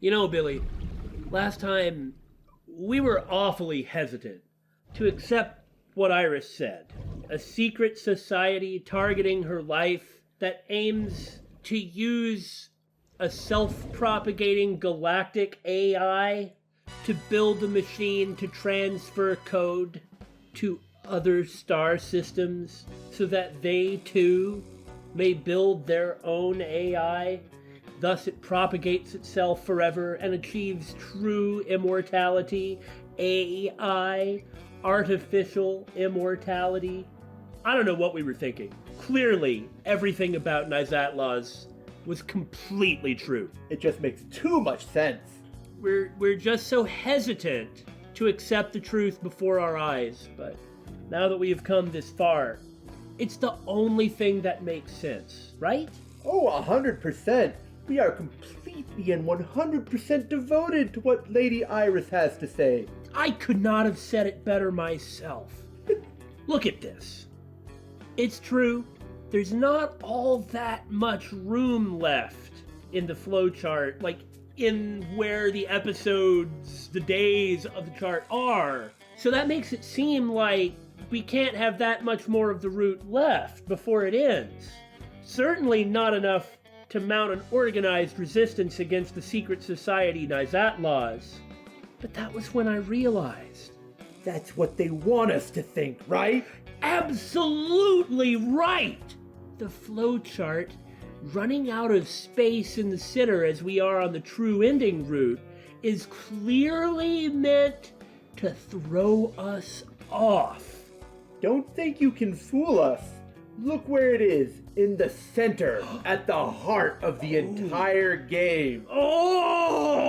You know, Billy, last time we were awfully hesitant to accept what Iris said. A secret society targeting her life that aims to use a self-propagating galactic AI to build a machine to transfer code to other star systems so that they too may build their own AI. Thus it propagates itself forever and achieves true immortality. AI, artificial immortality. I don't know what we were thinking. Clearly, everything about Naixatloz was completely true. It just makes too much sense. We're just so hesitant to accept the truth before our eyes, but now that we have come this far, it's the only thing that makes sense, right? Oh, 100%. We are completely and 100% devoted to what Lady Iris has to say. I could not have said it better myself. Look at this. It's true, there's not all that much room left in the flowchart, like in where the episodes, the days of the chart are. So that makes it seem like we can't have that much more of the route left before it ends. Certainly not enough to mount an organized resistance against the secret society Naixatloz. But that was when I realized. That's what they want us to think, right? Absolutely right! The flowchart, running out of space in the center as we are on the true ending route, is clearly meant to throw us off. Don't think you can fool us. Look where it is, in the center, at the heart of the entire game. Oh!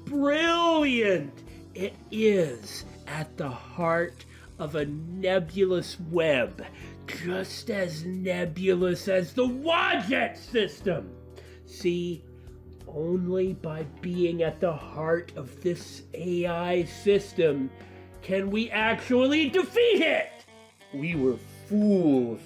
Brilliant! It is at the heart of a nebulous web, just as nebulous as the Wadjet system. See, only by being at the heart of this AI system can we actually defeat it! We were fools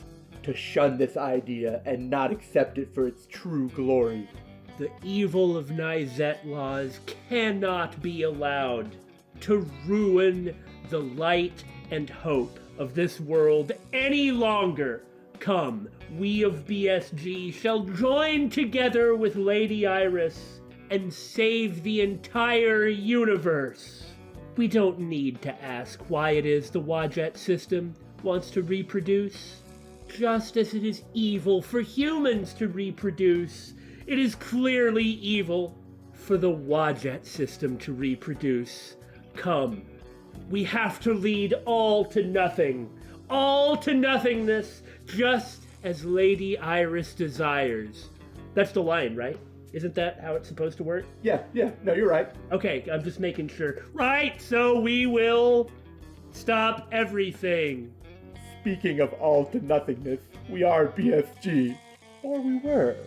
to shun this idea and not accept it for its true glory. The evil of Naixatloz cannot be allowed to ruin the light and hope of this world any longer. Come, we of BSG shall join together with Lady Iris and save the entire universe. We don't need to ask why it is the Wadjet system wants to reproduce. Just as it is evil for humans to reproduce, it is clearly evil for the Wadjet system to reproduce. Come, we have to lead all to nothing, all to nothingness, just as Lady Iris desires. That's the line, right? Isn't that how it's supposed to work? Yeah, no, you're right. Okay, I'm just making sure. Right, so we will stop everything. Speaking of all to nothingness, we are BSG. Or we were,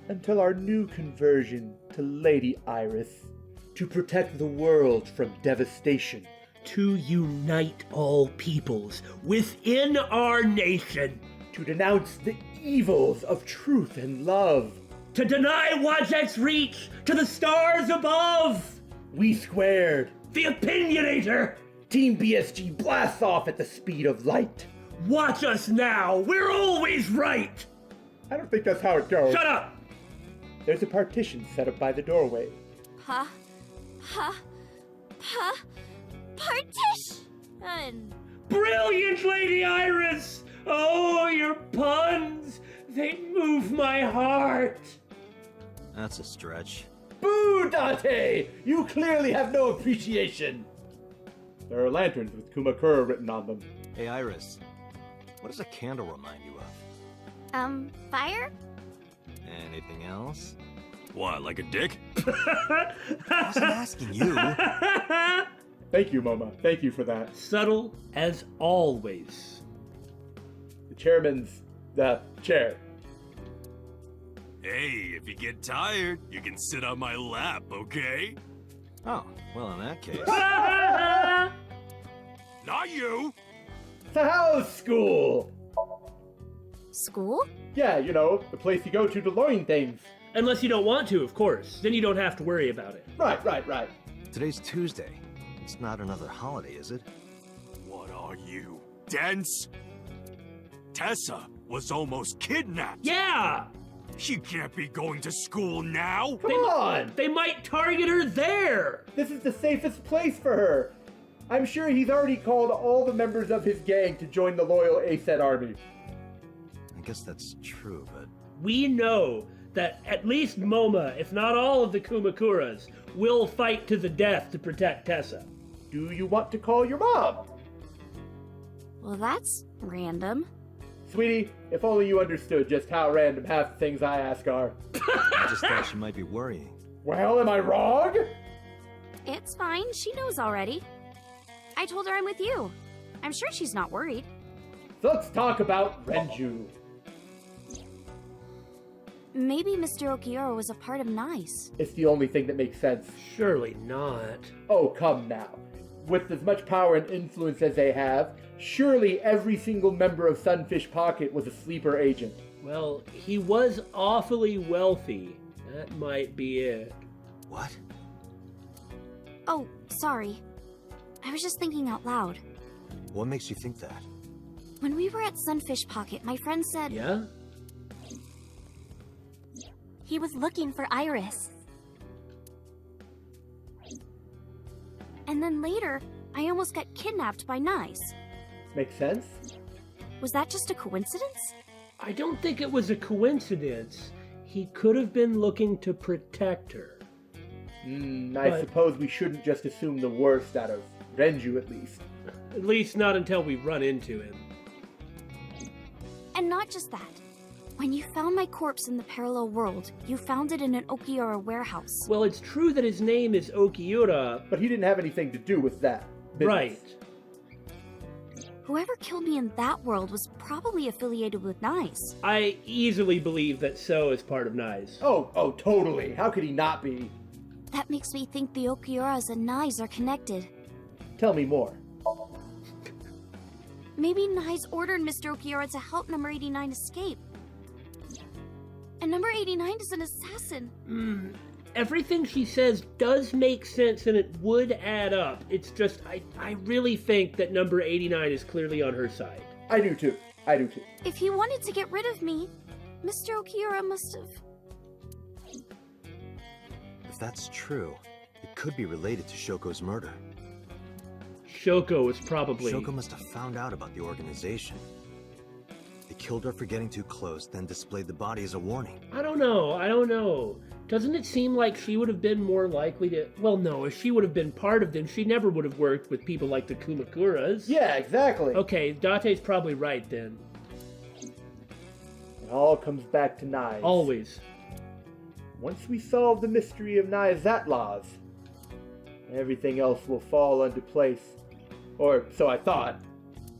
until our new conversion to Lady Iris. To protect the world from devastation. To unite all peoples within our nation. To denounce the evils of truth and love. To deny Wadjet's reach to the stars above. We squared. The Opinionator. Team BSG blasts off at the speed of light. Watch us now. We're always right. I don't think that's how it goes. Shut up. There's a partition set up by the doorway. Partition! Brilliant, Lady Iris! Oh, your puns! They move my heart! That's a stretch. Boo, Dante! You clearly have no appreciation! There are lanterns with Kumakura written on them. Hey, Iris. What does a candle remind you of? Fire? Anything else? What, like a dick? I wasn't asking you. Thank you, Moma. Thank you for that. Subtle as always. The chairman's the chair. Hey, if you get tired, you can sit on my lap, okay? Oh, well, in that case. Not you! It's a house school! School? Yeah, you know, the place you go to learn things. Unless you don't want to, of course. Then you don't have to worry about it. Right. Today's Tuesday. It's not another holiday, is it? What are you, dense? Tessa was almost kidnapped. Yeah! She can't be going to school now. Come on! They might target her there! This is the safest place for her. I'm sure he's already called all the members of his gang to join the loyal Aset army. I guess that's true, but... We know that at least Moma, if not all of the Kumakuras, will fight to the death to protect Tessa. Do you want to call your mom? Well, that's random. Sweetie, if only you understood just how random half the things I ask are. I just thought she might be worrying. Well, am I wrong? It's fine. She knows already. I told her I'm with you. I'm sure she's not worried. So let's talk about Renju. Maybe Mr. Okiura was a part of Naix. It's the only thing that makes sense. Surely not. Oh, come now. With as much power and influence as they have, surely every single member of Sunfish Pocket was a sleeper agent. Well, he was awfully wealthy. That might be it. What? Oh, sorry. I was just thinking out loud. What makes you think that? When we were at Sunfish Pocket, my friend said Yeah? he was looking for Iris. And then later, I almost got kidnapped by Naix. Makes sense? Was that just a coincidence? I don't think it was a coincidence. He could have been looking to protect her. I But- suppose we shouldn't just assume the worst out of Renju, at least. At least not until we run into him. And not just that. When you found my corpse in the parallel world, you found it in an Okiura warehouse. Well, it's true that his name is Okiura. But he didn't have anything to do with that. business. Right. Whoever killed me in that world was probably affiliated with Naix. I easily believe that So is part of Naix. Oh, totally. How could he not be? That makes me think the Okiuras and Naix are connected. Tell me more. Maybe Naix ordered Mr. Okiura to help number 89 escape. And number 89 is an assassin. Everything she says does make sense and it would add up. It's just, I really think that number 89 is clearly on her side. I do too. If he wanted to get rid of me, Mr. Okiura must have... If that's true, it could be related to Shoko's murder. Shoko is probably... Shoko must have found out about the organization. They killed her for getting too close, then displayed the body as a warning. I don't know. Doesn't it seem like she would have been more likely to... Well, no, if she would have been part of them, she never would have worked with people like the Kumakuras. Yeah, exactly. Okay, Date's probably right then. It all comes back to Naix. Always. Once we solve the mystery of Naixatloz, everything else will fall into place. Or so I thought.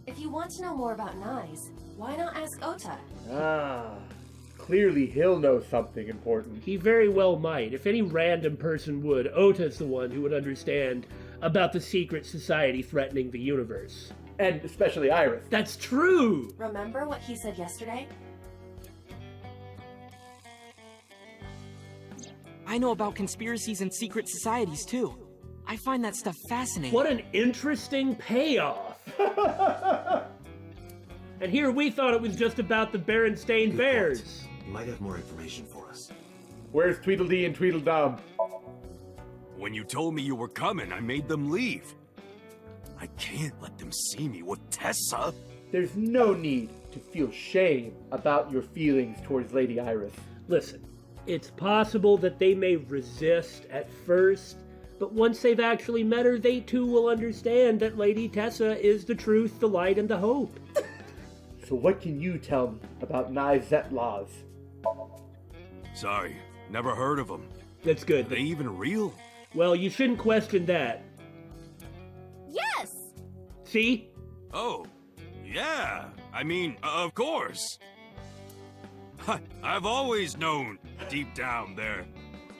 If you want to know more about Naix, why not ask Ota? Clearly he'll know something important. He very well might. If any random person would, Ota's the one who would understand about the secret society threatening the universe. And especially Iris. That's true! Remember what he said yesterday? I know about conspiracies and secret societies, too. I find that stuff fascinating. What an interesting payoff! And here we thought it was just about the Berenstain Good Bears. point. You might have more information for us. Where's Tweedledee and Tweedledum? When you told me you were coming, I made them leave. I can't let them see me with Tessa. There's no need to feel shame about your feelings towards Lady Iris. Listen, it's possible that they may resist at first, but once they've actually met her, they too will understand that Lady Tessa is the truth, the light, and the hope. So what can you tell me about Naixatloz? Sorry, never heard of them. That's Are good. they even real? Well, you shouldn't question that. Yes! See? Oh, yeah. I mean, of course. I've always known, deep down there,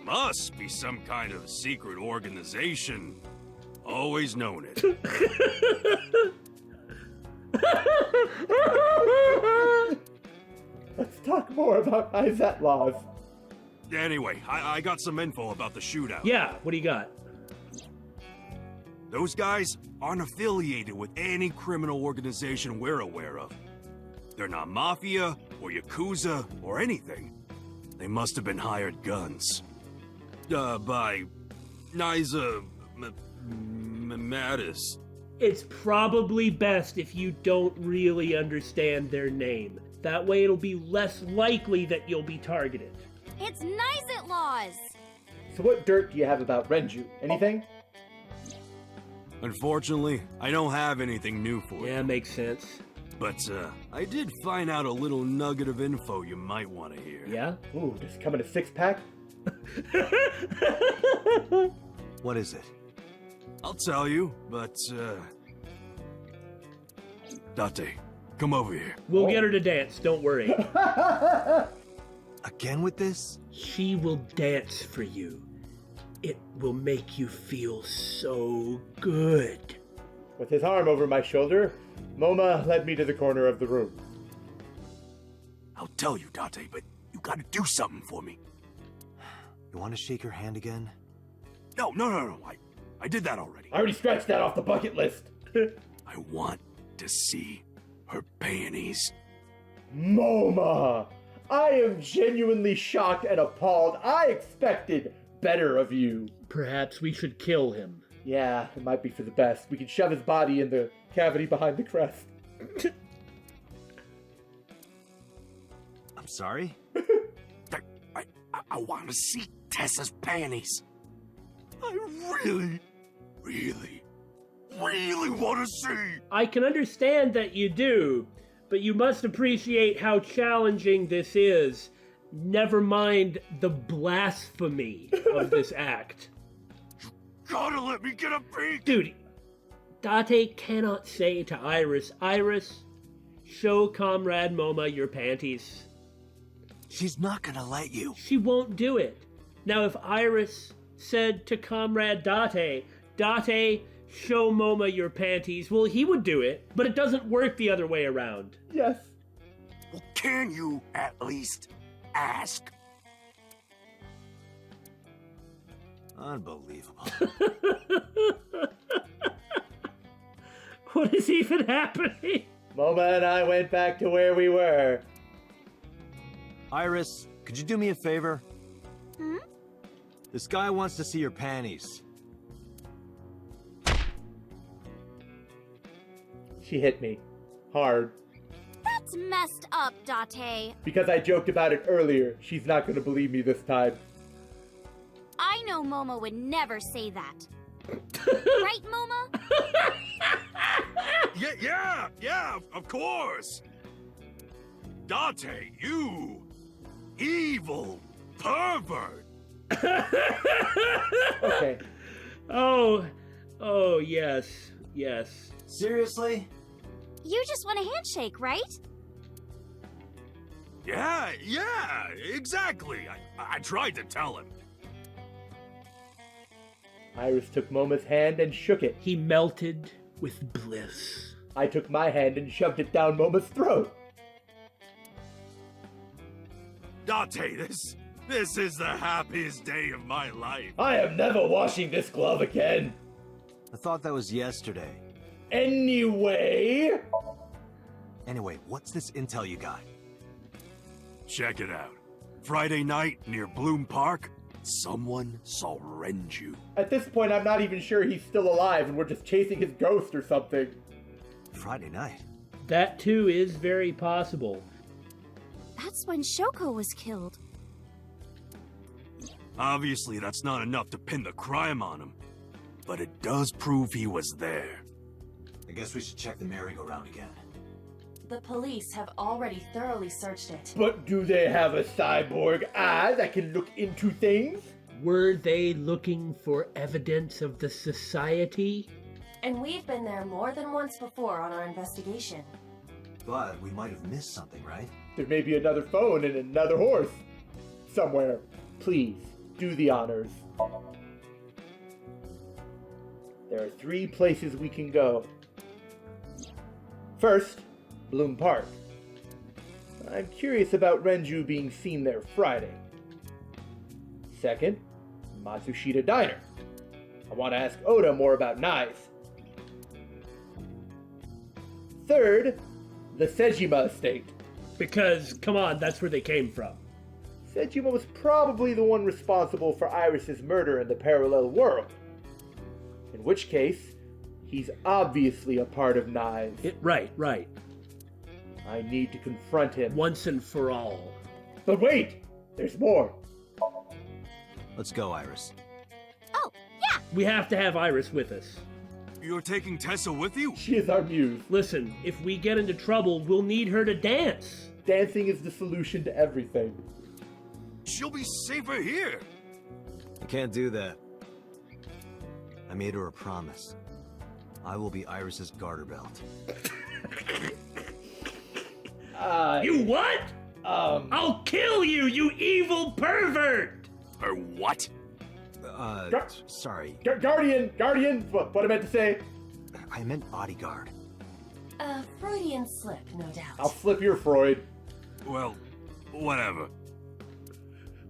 must be some kind of secret organization. Always known it. Let's talk more about Naixatloz. Anyway, I got some info about the shootout. Yeah, what do you got? Those guys aren't affiliated with any criminal organization we're aware of. They're not mafia or yakuza or anything. They must have been hired guns. By Mattis. It's probably best if you don't really understand their name. That way it'll be less likely that you'll be targeted. It's Naixatloz! So what dirt do you have about Renju? Anything? Unfortunately, I don't have anything new for you. Yeah, makes sense. But, I did find out a little nugget of info you might want to hear. Yeah? Ooh, does it come in a 6-pack? What is it? I'll tell you, but, Date, come over here. We'll get her to dance, don't worry. Again with this? She will dance for you. It will make you feel so good. With his arm over my shoulder, Moma led me to the corner of the room. I'll tell you, Date, but you gotta do something for me. You want to shake her hand again? No. I did that already. I already scratched that off the bucket list. I want to see her panties. Moma! I am genuinely shocked and appalled. I expected better of you. Perhaps we should kill him. Yeah, it might be for the best. We can shove his body in the cavity behind the crest. I'm sorry? I want to see Tessa's panties. I really want to see. I can understand that you do, but you must appreciate how challenging this is. Never mind the blasphemy of this act. Gotta let me get a peek. Dude, Date cannot say to Iris, Iris, show Comrade Moma your panties. She's not gonna let you. She won't do it. Now, if Iris said to Comrade Date, show Moma your panties, well, he would do it, but it doesn't work the other way around. Yes. Well, can you at least ask? Unbelievable. What is even happening? Moma and I went back to where we were. Iris, could you do me a favor? Hmm? This guy wants to see your panties. She hit me. Hard. That's messed up, Date. Because I joked about it earlier, she's not going to believe me this time. I know Moma would never say that. Right, Moma? Yeah, of course. Date, you evil pervert. Okay. Oh, yes. Seriously? You just want a handshake, right? Yeah, exactly. I tried to tell him. Iris took Moma's hand and shook it. He melted with bliss. I took my hand and shoved it down Moma's throat. Date, this is the happiest day of my life. I am never washing this glove again. I thought that was yesterday. Anyway, What's this intel you got? Check it out. Friday night near Bloom Park, someone saw Renju. at this point I'm not even sure he's still alive and we're just chasing his ghost or something. Friday night? That too is very possible. That's when Shoko was killed. Obviously, that's not enough to pin the crime on him, but it does prove he was there. I guess we should check the merry-go-round again. The police have already thoroughly searched it. But do they have a cyborg eye that can look into things? Were they looking for evidence of the society? And we've been there more than once before on our investigation. But we might have missed something, right? There may be another phone and another horse. Somewhere. Please, do the honors. There are 3 places we can go. First, Bloom Park. I'm curious about Renju being seen there Friday. Second, Matsushita Diner. I want to ask Oda more about Naix. Third, the Sejima estate. Because, come on, that's where they came from. Sejima was probably the one responsible for Iris's murder in the parallel world. In which case, he's obviously a part of Naix. Right. I need to confront him. Once and for all. But wait! There's more! Let's go, Iris. Oh, yeah! We have to have Iris with us. You're taking Tessa with you? She is our muse. Listen, if we get into trouble, we'll need her to dance. Dancing is the solution to everything. She'll be safer here. I can't do that. I made her a promise. I will be Iris's garter belt. You what? I'll kill you, you evil pervert! Or what? Sorry. Guardian! What I meant to say. I meant bodyguard. A Freudian slip, no doubt. I'll flip your Freud. Well, whatever.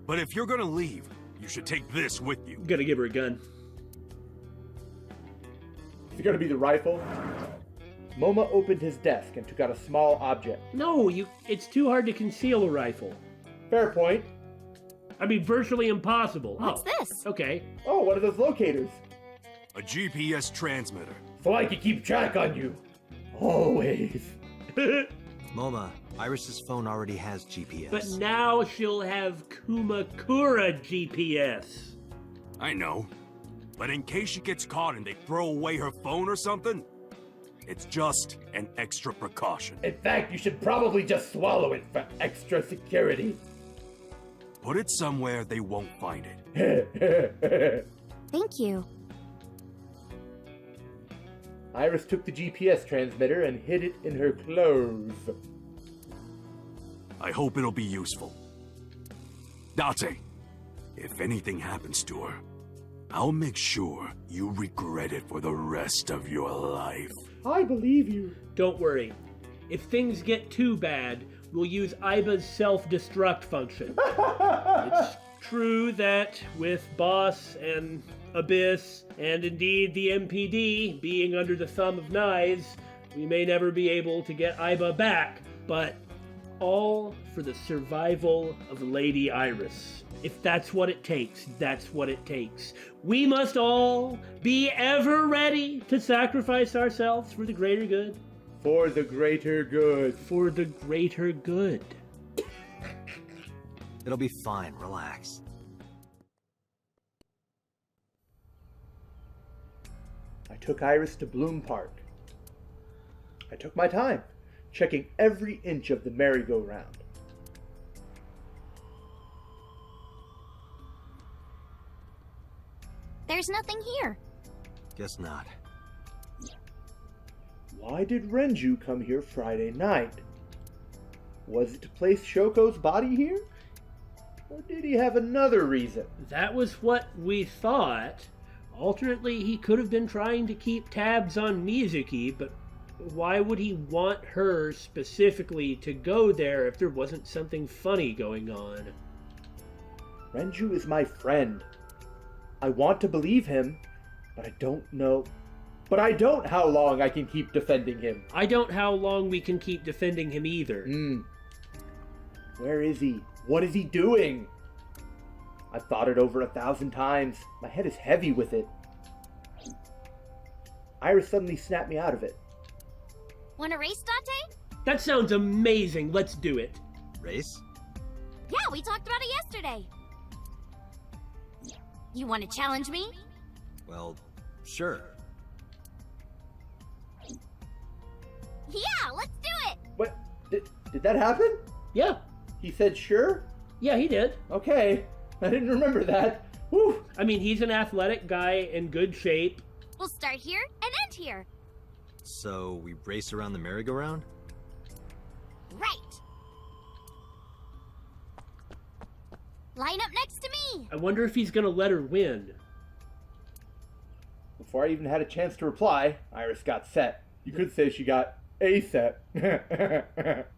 But if you're gonna leave, you should take this with you. I'm gonna give her a gun. Is it gonna be the rifle? Moma opened his desk and took out a small object. No, it's too hard to conceal a rifle. Fair point. I mean, virtually impossible. What's this? Okay. Oh, what are those locators? A GPS transmitter. So I can keep track on you. Always. Moma, Iris's phone already has GPS. But now she'll have Kumakura GPS. I know. But in case she gets caught and they throw away her phone or something, it's just an extra precaution. In fact, you should probably just swallow it for extra security. Put it somewhere they won't find it. Thank you. Iris took the GPS transmitter and hid it in her clothes. I hope it'll be useful. Date, if anything happens to her, I'll make sure you regret it for the rest of your life. I believe you. Don't worry. If things get too bad, we'll use Aiba's self-destruct function. It's true that with Boss and Abyss, and indeed the MPD being under the thumb of Naix, we may never be able to get Aiba back, but all for the survival of Lady Iris. If that's what it takes, that's what it takes. We must all be ever ready to sacrifice ourselves for the greater good. For the greater good. For the greater good. It'll be fine, relax. I took Iris to Bloom Park. I took my time, checking every inch of the merry-go-round. There's nothing here. Guess not. Why did Renju come here Friday night? Was it to place Shoko's body here? Or did he have another reason? That was what we thought. Alternately, he could have been trying to keep tabs on Mizuki, but why would he want her specifically to go there if there wasn't something funny going on? Renju is my friend. I want to believe him, but I don't know. But I don't how long I can keep defending him. I don't how long we can keep defending him either. Where is he? What is he doing? I've thought it over 1,000 times. My head is heavy with it. Iris suddenly snapped me out of it. Want a race, Dante? That sounds amazing. Let's do it. Race? Yeah, we talked about it yesterday. You want to challenge me? Well, sure. Yeah, let's do it! What? Did that happen? Yeah. He said sure? Yeah, he did. Okay. I didn't remember that. Whew. I mean, he's an athletic guy in good shape. We'll start here and end here. So, we race around the merry-go-round? Right. Line up next to me. I wonder if he's gonna let her win. Before I even had a chance to reply, Iris got set. You could say she got a set.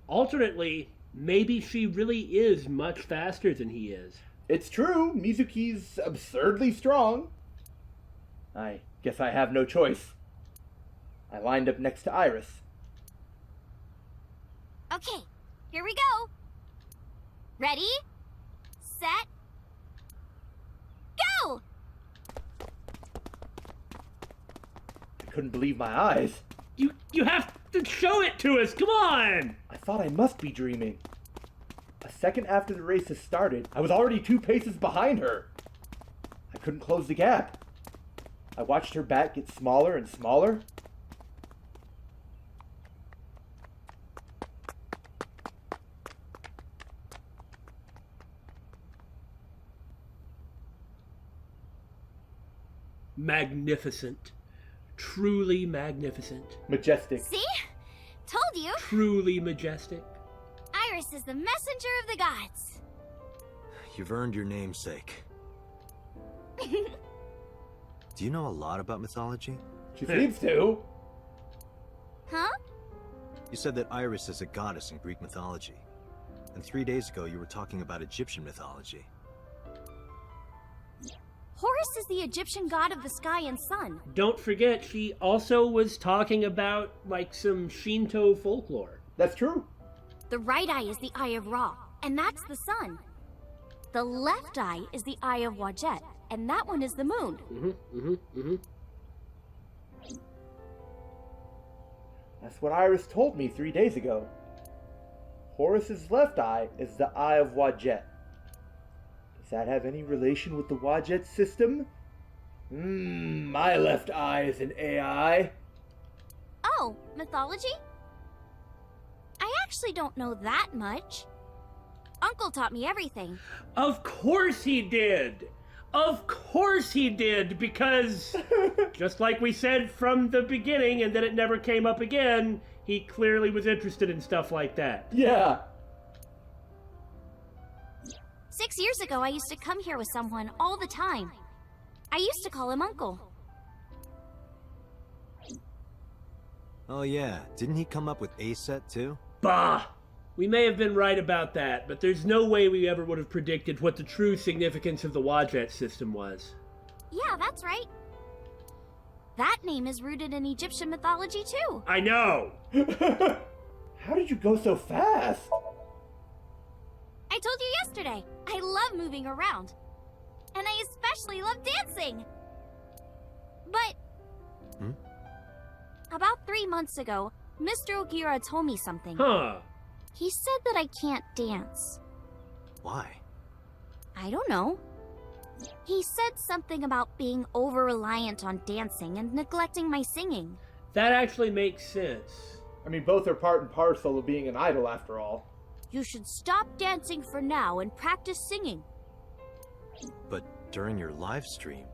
Alternately, maybe she really is much faster than he is. It's true, Mizuki's absurdly strong. I guess I have no choice. I lined up next to Iris. Okay, here we go. Ready, set, go! I couldn't believe my eyes. You have to show it to us, come on! I thought I must be dreaming. A second after the race had started, I was already 2 paces behind her. I couldn't close the gap. I watched her bat get smaller and smaller. Magnificent. Truly magnificent. Majestic. See? Told you. Truly majestic. Iris is the messenger of the gods. You've earned your namesake. Do you know a lot about mythology? She seems to. Huh? You said that Iris is a goddess in Greek mythology. And 3 days ago you were talking about Egyptian mythology. Horus is the Egyptian god of the sky and sun. Don't forget, she also was talking about, like, some Shinto folklore. That's true. The right eye is the eye of Ra, and that's the sun. The left eye is the eye of Wadjet, and that one is the moon. That's what Iris told me 3 days ago. Horus's left eye is the Eye of Wadjet. Does that have any relation with the Wadjet system? My left eye is an AI. Oh, mythology? I actually don't know that much. Uncle taught me everything. Of course he did! Of course he did, because just like we said from the beginning and then it never came up again, he clearly was interested in stuff like that. Yeah. 6 years ago, I used to come here with someone all the time. I used to call him Uncle. Oh yeah, didn't he come up with A set too? Bah! We may have been right about that, but there's no way we ever would have predicted what the true significance of the Wadjet system was. Yeah, that's right. That name is rooted in Egyptian mythology too. I know! How did you go so fast? I told you yesterday, I love moving around. And I especially love dancing. But about 3 months ago, Mr. Ogira told me something. Huh. He said that I can't dance. Why? I don't know. He said something about being over-reliant on dancing and neglecting my singing. That actually makes sense. I mean, both are part and parcel of being an idol after all. You should stop dancing for now and practice singing. But during your live stream...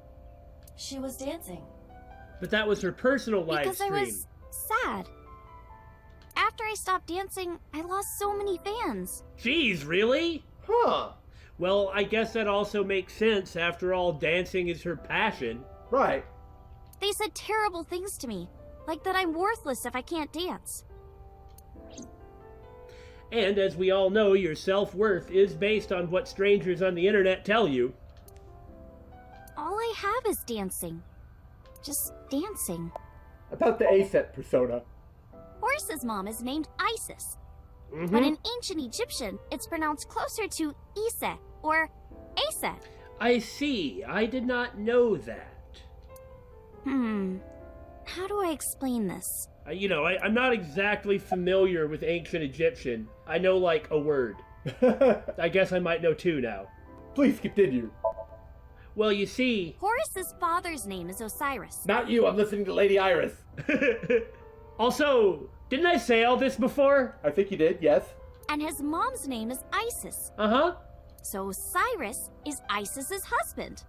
She was dancing. But that was her personal live Because stream. I was sad. After I stopped dancing, I lost so many fans. Jeez, really? Huh. Well, I guess that also makes sense. After all, dancing is her passion. Right. They said terrible things to me, like that I'm worthless if I can't dance. And as we all know, your self-worth is based on what strangers on the internet tell you. All I have is dancing. Just dancing. About the A-set persona. Horus's mom is named Isis. But in ancient Egyptian, it's pronounced closer to Ise or Aset. I see. I did not know that. How do I explain this? I'm not exactly familiar with ancient Egyptian. I know, like, a word. I guess I might know 2 now. Please continue. Well, you see... Horus's father's name is Osiris. Not you, I'm listening to Lady Iris. Also, didn't I say all this before? I think you did, yes. And his mom's name is Isis. Uh-huh. So Osiris is Isis's husband.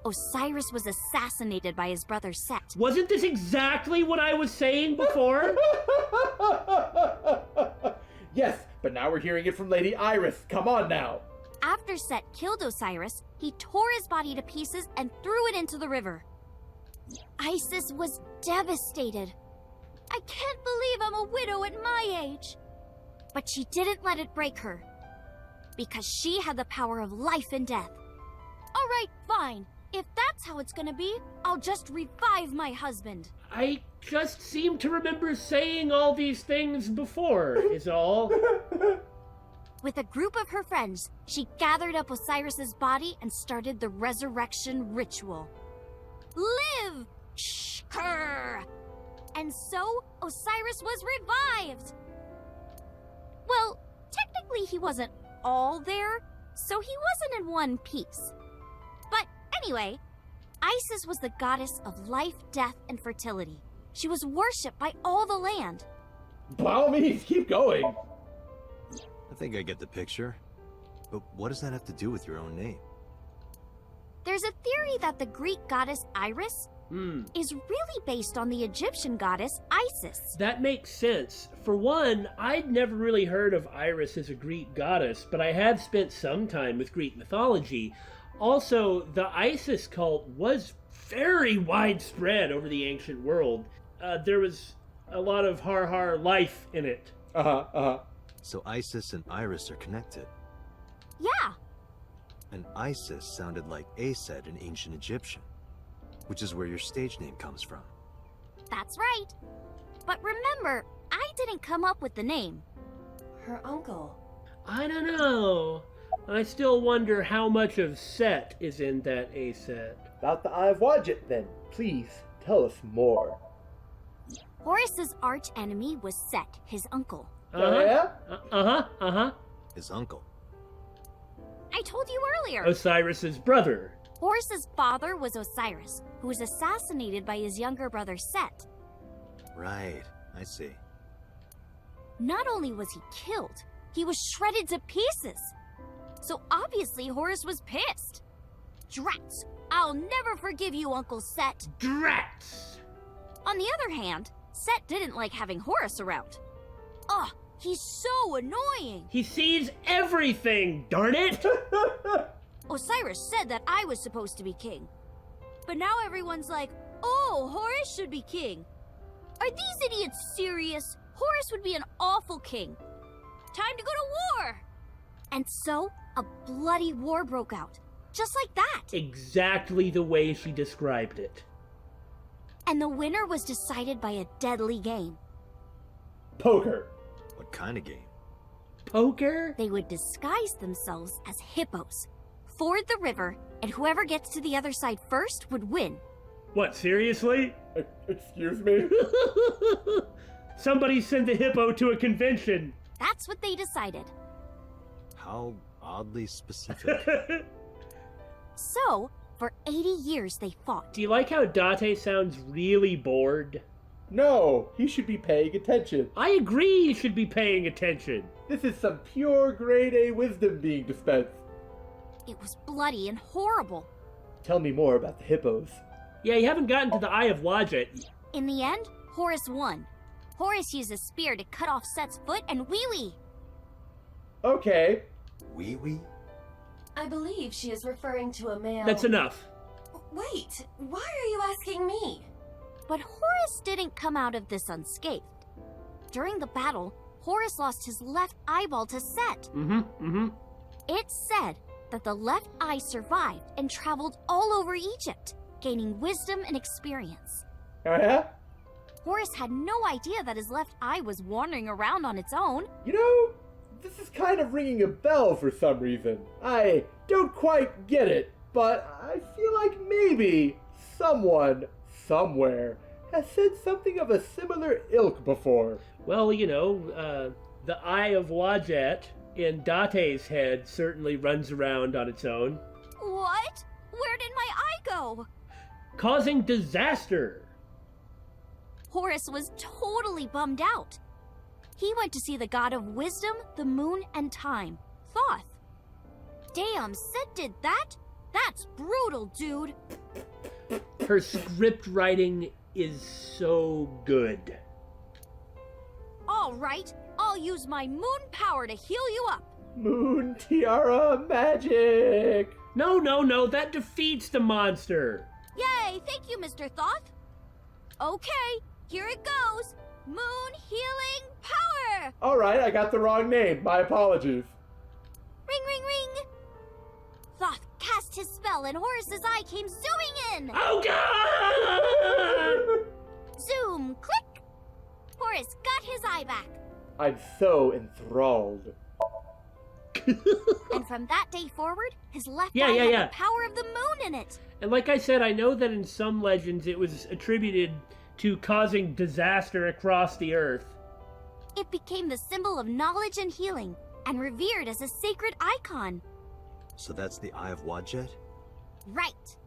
Osiris was assassinated by his brother Set. Wasn't this exactly what I was saying before? Yes, but now we're hearing it from Lady Iris. Come on now. After Set killed Osiris, he tore his body to pieces and threw it into the river. Isis was devastated. I can't believe I'm a widow at my age. But she didn't let it break her. because she had the power of life and death. Alright, fine. If that's how it's gonna be, I'll just revive my husband. I just seem to remember saying all these things before, is all. With a group of her friends, she gathered up Osiris's body and started the resurrection ritual. Live! Shkur! And so, Osiris was revived! Well, technically he wasn't all there, so he wasn't in one piece. But anyway, Isis was the goddess of life, death, and fertility. She was worshipped by all the land. By all means, keep going. I think I get the picture. But what does that have to do with your own name? There's a theory that the Greek goddess Iris is really based on the Egyptian goddess Isis. That makes sense. For one, I'd never really heard of Iris as a Greek goddess, but I have spent some time with Greek mythology. Also, the Isis cult was very widespread over the ancient world. There was a lot of har life in it. So Isis and Iris are connected. Yeah. And Isis sounded like Aset in ancient Egyptian, which is where your stage name comes from. That's right. But remember, I didn't come up with the name. Her uncle. I don't know. I still wonder how much of Set is in that Aset. About the Eye of Wadjet, then. Please, tell us more. Horus's arch enemy was Set, his uncle. His uncle. I told you earlier. Osiris's brother. Horus's father was Osiris, who was assassinated by his younger brother Set. Right, I see. Not only was he killed, he was shredded to pieces. So obviously Horus was pissed. Drats! I'll never forgive you, Uncle Set. Drats! On the other hand, Set didn't like having Horus around. Ugh, he's so annoying. He sees everything, darn it! Osiris said that I was supposed to be king. But now everyone's like, oh, Horus should be king. Are these idiots serious? Horus would be an awful king. Time to go to war! And so, a bloody war broke out. Just like that. Exactly the way she described it. And the winner was decided by a deadly game. Poker. What kind of game? Poker? They would disguise themselves as hippos, ford the river, and whoever gets to the other side first would win. What, seriously? Excuse me? Somebody send the hippo to a convention. That's what they decided. How oddly specific. So, for 80 years they fought. Do you like how Date sounds really bored? No, he should be paying attention. I agree he should be paying attention. This is some pure grade A wisdom being dispensed. It was bloody and horrible. Tell me more about the hippos. Yeah, you haven't gotten to the Eye of Wadjet. In the end, Horus won. Horus used a spear to cut off Set's foot and wee-wee. Okay. Wee-wee? I believe she is referring to a male... That's enough. Wait, why are you asking me? But Horus didn't come out of this unscathed. During the battle, Horus lost his left eyeball to Set. It's said that the left eye survived and traveled all over Egypt, gaining wisdom and experience. Oh yeah? Horus had no idea that his left eye was wandering around on its own. You know, this is kind of ringing a bell for some reason. I don't quite get it, but I feel like maybe someone, somewhere, has said something of a similar ilk before. Well, you know, the Eye of Wadjet in Date's head certainly runs around on its own. What? Where did my eye go? Causing disaster. Horus was totally bummed out. He went to see the god of wisdom, the moon, and time, Thoth. Damn, Set did that? That's brutal, dude. Her script writing is so good. All right, I'll use my moon power to heal you up. Moon tiara magic! No, that defeats the monster. Yay, thank you, Mr. Thoth. Okay, here it goes. Moon healing power! Alright, I got the wrong name. My apologies. Ring, ring, ring! Thoth cast his spell and Horus's eye came zooming in! Oh god! Zoom! Click! Horus got his eye back. I'm so enthralled. And from that day forward, his left Yeah, eye yeah, had yeah. the power of the moon in it. And like I said, I know that in some legends it was attributed to causing disaster across the earth. It became the symbol of knowledge and healing, and revered as a sacred icon. So that's the Eye of Wadjet? Right.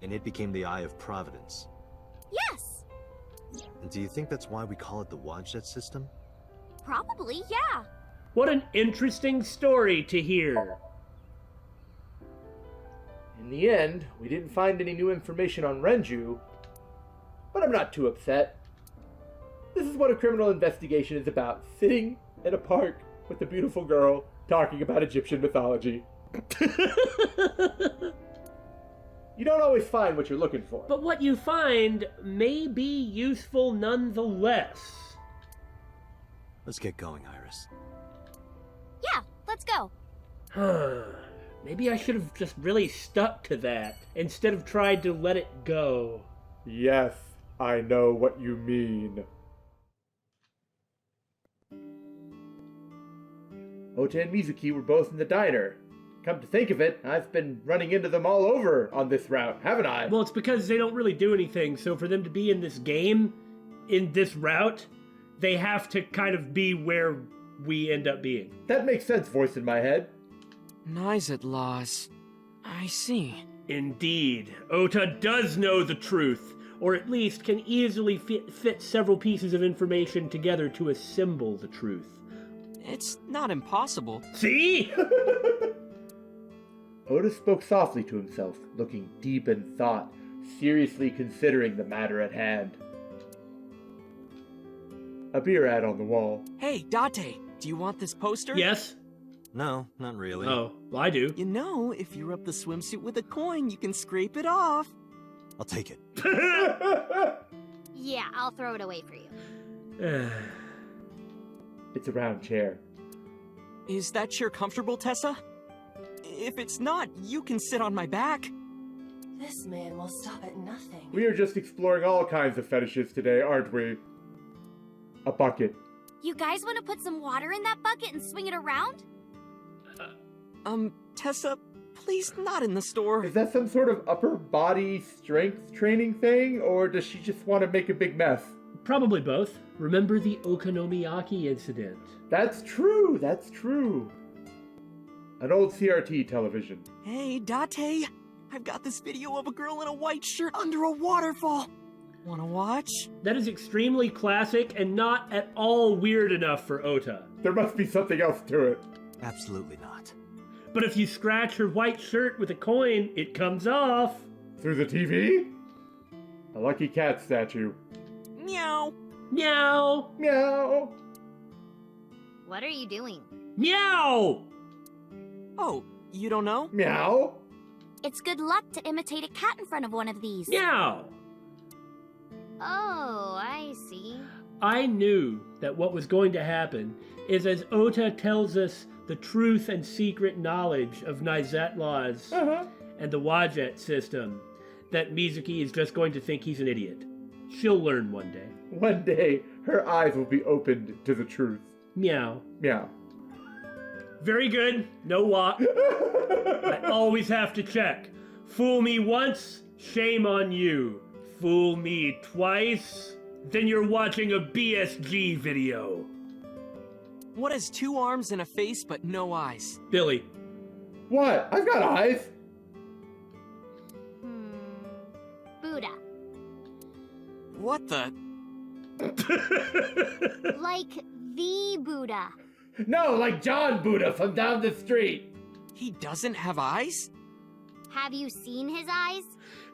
And it became the Eye of Providence. Yes. And do you think that's why we call it the Wadjet system? Probably, yeah. What an interesting story to hear. In the end, we didn't find any new information on Renju, but I'm not too upset. This is what a criminal investigation is about, sitting in a park with a beautiful girl talking about Egyptian mythology. You don't always find what you're looking for. But what you find may be useful nonetheless. Let's get going, Iris. Yeah, let's go. Maybe I should have just really stuck to that, instead of tried to let it go. Yes, I know what you mean. Ota and Mizuki were both in the diner. Come to think of it, I've been running into them all over on this route, haven't I? Well, it's because they don't really do anything, so for them to be in this game, in this route, they have to kind of be where we end up being. That makes sense, voice in my head. Naixatloz. I see. Indeed, Ota does know the truth, or at least can easily fit several pieces of information together to assemble the truth. It's not impossible. See? Ota spoke softly to himself, looking deep in thought, seriously considering the matter at hand. A beer ad on the wall. Hey, Date, do you want this poster? Yes? No, not really. Oh, well, I do. You know, if you rub the swimsuit with a coin, you can scrape it off. I'll take it. Yeah, I'll throw it away for you. It's a round chair. Is that chair comfortable, Tessa? If it's not, you can sit on my back. This man will stop at nothing. We are just exploring all kinds of fetishes today, aren't we? A bucket. You guys want to put some water in that bucket and swing it around? Tessa, please not in the store. Is that some sort of upper body strength training thing, or does she just want to make a big mess? Probably both. Remember the Okonomiyaki incident? That's true, that's true. An old CRT television. Hey, Date, I've got this video of a girl in a white shirt under a waterfall. Wanna watch? That is extremely classic and not at all weird enough for Ota. There must be something else to it. Absolutely not. But if you scratch her white shirt with a coin, it comes off. Through the TV? A lucky cat statue. Meow. Meow! Meow! What are you doing? Meow! Oh, you don't know? Meow! It's good luck to imitate a cat in front of one of these. Meow! Oh, I see. I knew that what was going to happen is as Ota tells us the truth and secret knowledge of Naixatloz and the Wadjet system, that Mizuki is just going to think he's an idiot. She'll learn one day. One day, her eyes will be opened to the truth. Meow. Meow. Very good. No walk. I always have to check. Fool me once, shame on you. Fool me twice, then you're watching a BSG video. What has 2 arms and a face but no eyes? Billy. What? I've got eyes! Buddha. What the? Like the Buddha. No, like John Buddha from down the street! He doesn't have eyes? Have you seen his eyes?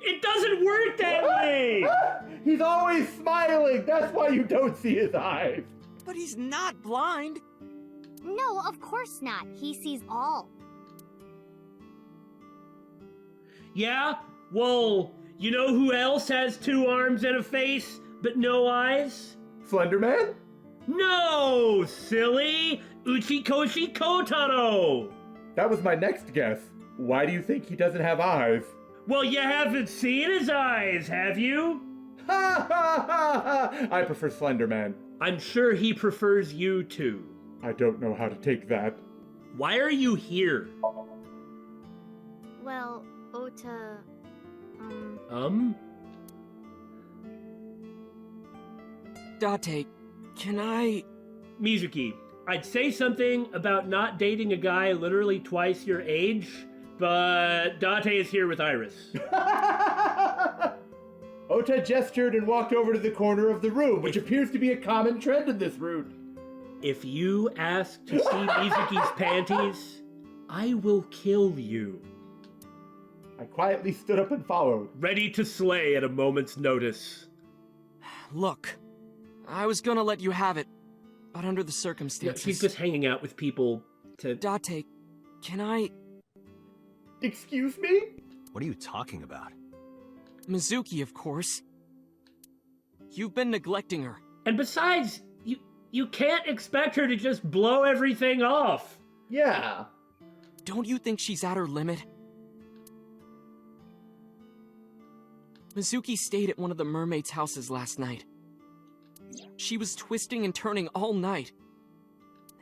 It doesn't work that way! He's always smiling! That's why you don't see his eyes! But he's not blind. No, of course not. He sees all. Yeah? Well, you know who else has 2 arms and a face, but no eyes? Slenderman? No, silly! Uchikoshi Kotaro! That was my next guess. Why do you think he doesn't have eyes? Well, you haven't seen his eyes, have you? Ha ha ha ha! I prefer Slender Man. I'm sure he prefers you too. I don't know how to take that. Why are you here? Well, Ota... Date, can I... Mizuki, I'd say something about not dating a guy literally twice your age, but Date is here with Iris. Ota gestured and walked over to the corner of the room, which appears to be a common trend in this route. If you ask to see Mizuki's panties, I will kill you. I quietly stood up and followed. Ready to slay at a moment's notice. Look, I was gonna let you have it, but under the Yeah, circumstances... she's just hanging out with people to... Date, can I... Excuse me? What are you talking about? Mizuki, of course. You've been neglecting her. And besides, you can't expect her to just blow everything off. Yeah. Don't you think she's at her limit? Mizuki stayed at one of the mermaids' houses last night. She was twisting and turning all night.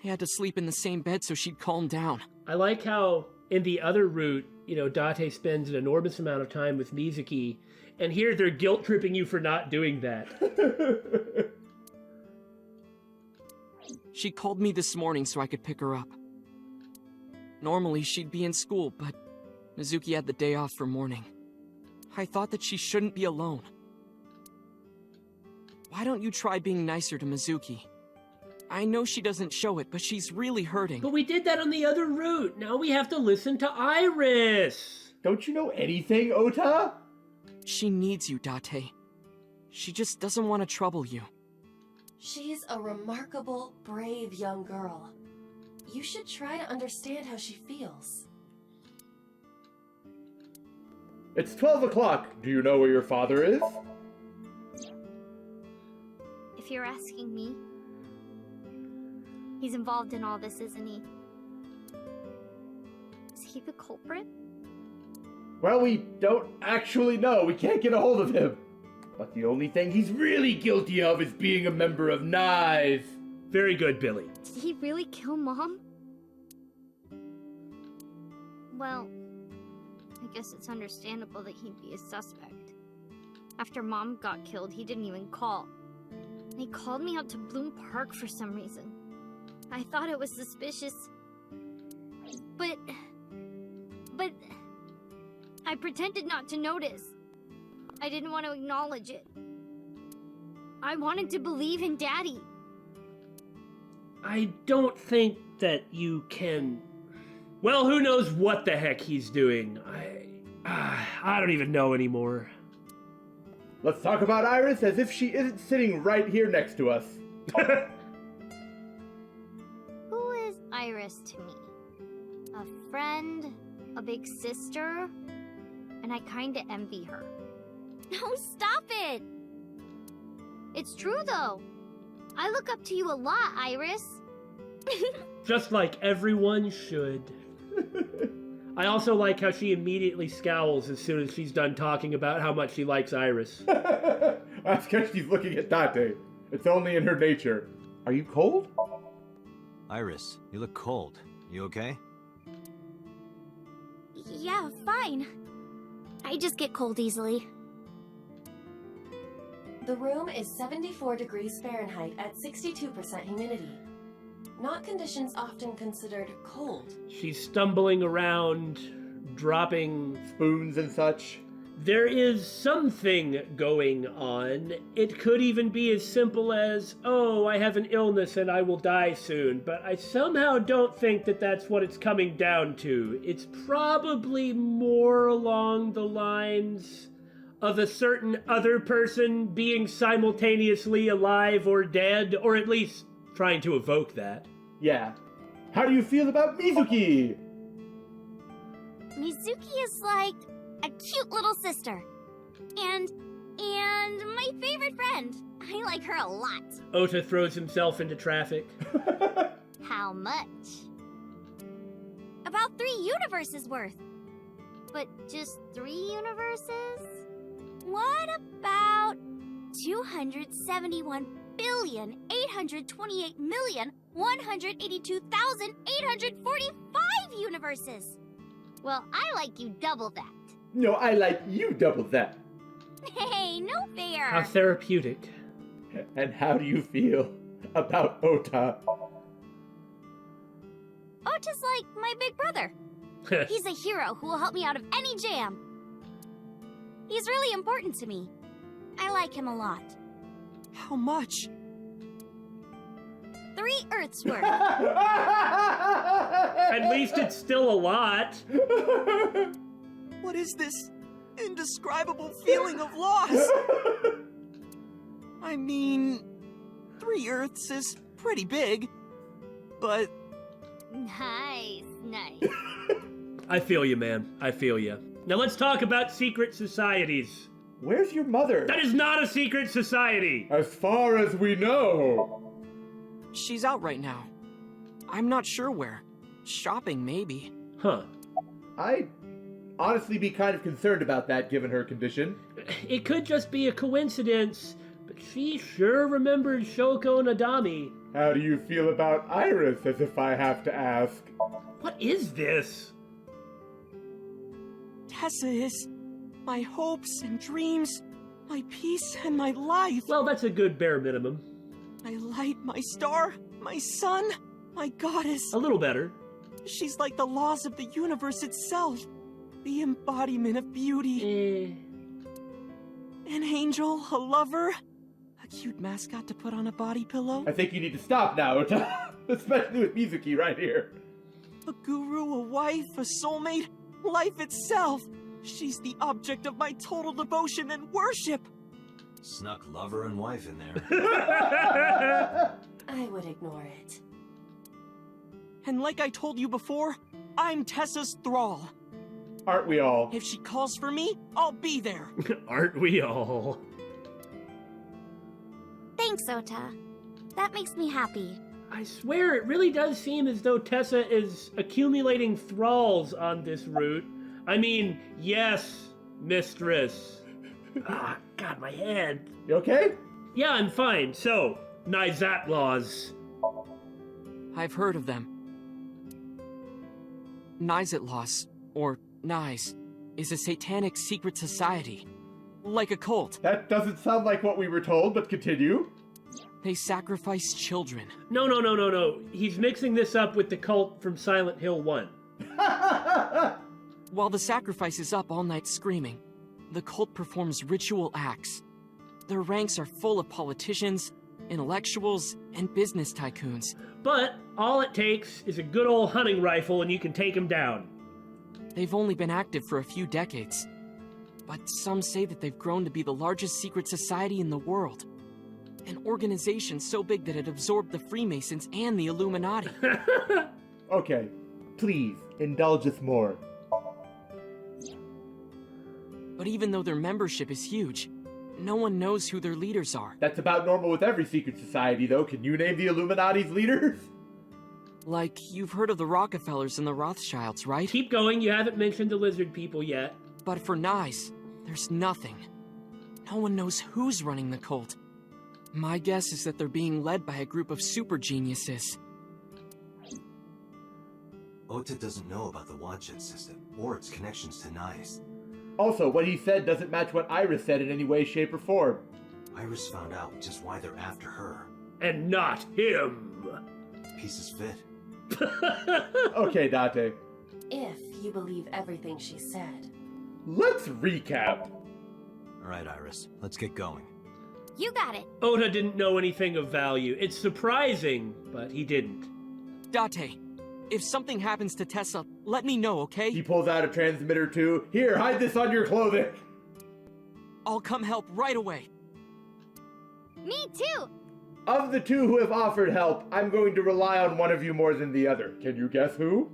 They had to sleep in the same bed so she'd calm down. I like how in the other route, Date spends an enormous amount of time with Mizuki, and here they're guilt-tripping you for not doing that. She called me this morning so I could pick her up. Normally she'd be in school, but Mizuki had the day off for mourning. I thought that she shouldn't be alone. Why don't you try being nicer to Mizuki? I know she doesn't show it, but she's really hurting. But we did that on the other route. Now we have to listen to Iris. Don't you know anything, Ota? She needs you, Date. She just doesn't want to trouble you. She's a remarkable, brave young girl. You should try to understand how she feels. It's 12 o'clock. Do you know where your father is? If you're asking me, he's involved in all this, isn't he? Is he the culprit? Well, we don't actually know. We can't get a hold of him. But the only thing he's really guilty of is being a member of Naix. Very good, Billy. Did he really kill Mom? Well, I guess it's understandable that he'd be a suspect. After Mom got killed, he didn't even call. And he called me out to Bloom Park for some reason. I thought it was suspicious. But I pretended not to notice. I didn't want to acknowledge it. I wanted to believe in Daddy. I don't think that you can... Well, who knows what the heck he's doing. I don't even know anymore. Let's talk about Iris as if she isn't sitting right here next to us. Who is Iris to me? A friend? A big sister? And I kinda envy her. No, stop it! It's true, though. I look up to you a lot, Iris. Just like everyone should. I also like how she immediately scowls as soon as she's done talking about how much she likes Iris. That's because she's looking at Date. It's only in her nature. Are you cold? Iris, you look cold. You okay? Yeah, fine. I just get cold easily. The room is 74 degrees Fahrenheit at 62% humidity. Not conditions often considered cold. She's stumbling around, dropping... Spoons and such. There is something going on. It could even be as simple as, oh, I have an illness and I will die soon, but I somehow don't think that that's what it's coming down to. It's probably more along the lines of a certain other person being simultaneously alive or dead, or at least trying to evoke that. Yeah. How do you feel about Mizuki? Mizuki is like a cute little sister. And my favorite friend. I like her a lot. about 3 universes worth. But just 3 universes? What about 271,828,182,845 universes? Well, I like you double that. No, I like you double that. Hey, no fair. How therapeutic. And how do you feel about Ota? Ota's like my big brother. He's a hero who will help me out of any jam. He's really important to me. I like him a lot. How much? 3 Earths worth. At least it's still a lot. What is this indescribable feeling of loss? I mean, 3 Earths is pretty big, but... Nice. I feel you, man. I feel you. Now let's talk about secret societies. Where's your mother? That is not a secret society! As far as we know. She's out right now. I'm not sure where. Shopping, maybe. Huh. I'd honestly be kind of concerned about that given her condition. It could just be a coincidence, but she sure remembered Shoko and Adami. How do you feel about Iris, as if I have to ask? What is this? Tessa is my hopes and dreams, my peace and my life. Well, that's a good bare minimum. My light, my star, my sun, my goddess. A little better. She's like the laws of the universe itself, the embodiment of beauty. An angel, a lover, a cute mascot to put on a body pillow. I think you need to stop now, Ota. Especially with Mizuki right here. A guru, a wife, a soulmate, life itself. She's the object of my total devotion and worship. Snuck lover and wife in there. I would ignore it. And like I told you before, I'm Tessa's thrall. Aren't we all? If she calls for me, I'll be there. Aren't we all? Thanks, Ota. That makes me happy. I swear it really does seem as though Tessa is accumulating thralls on this route. I mean, yes, mistress. Ah, God, my head. You okay? Yeah, I'm fine. So, Naixatloz. I've heard of them. Naixatloz, or Naix, is a satanic secret society. Like a cult. That doesn't sound like what we were told, but continue. They sacrifice children. No. He's mixing this up with the cult from Silent Hill 1. While the sacrifice is up all night screaming, the cult performs ritual acts. Their ranks are full of politicians, intellectuals, and business tycoons. But all it takes is a good old hunting rifle and you can take him down. They've only been active for a few decades, but some say that they've grown to be the largest secret society in the world. An organization so big that it absorbed the Freemasons and the Illuminati. Okay, please, indulge us more. But even though their membership is huge, no one knows who their leaders are. That's about normal with every secret society, though. Can you name the Illuminati's leaders? Like, you've heard of the Rockefellers and the Rothschilds, right? Keep going, you haven't mentioned the lizard people yet. But for Naix, there's nothing. No one knows who's running the cult. My guess is that they're being led by a group of super geniuses. Ota doesn't know about the wadshed system, or its connections to Naix. Also, what he said doesn't match what Iris said in any way, shape, or form. Iris found out just why they're after her. And not him. Pieces fit. Okay, Date. If you believe everything she said. Let's recap. Alright, Iris, let's get going. You got it. Ota didn't know anything of value. It's surprising, but he didn't. Date, if something happens to Tessa, let me know, okay? He pulls out a transmitter too. Here, hide this on your clothing. I'll come help right away. Me too. Of the two who have offered help, I'm going to rely on one of you more than the other. Can you guess who?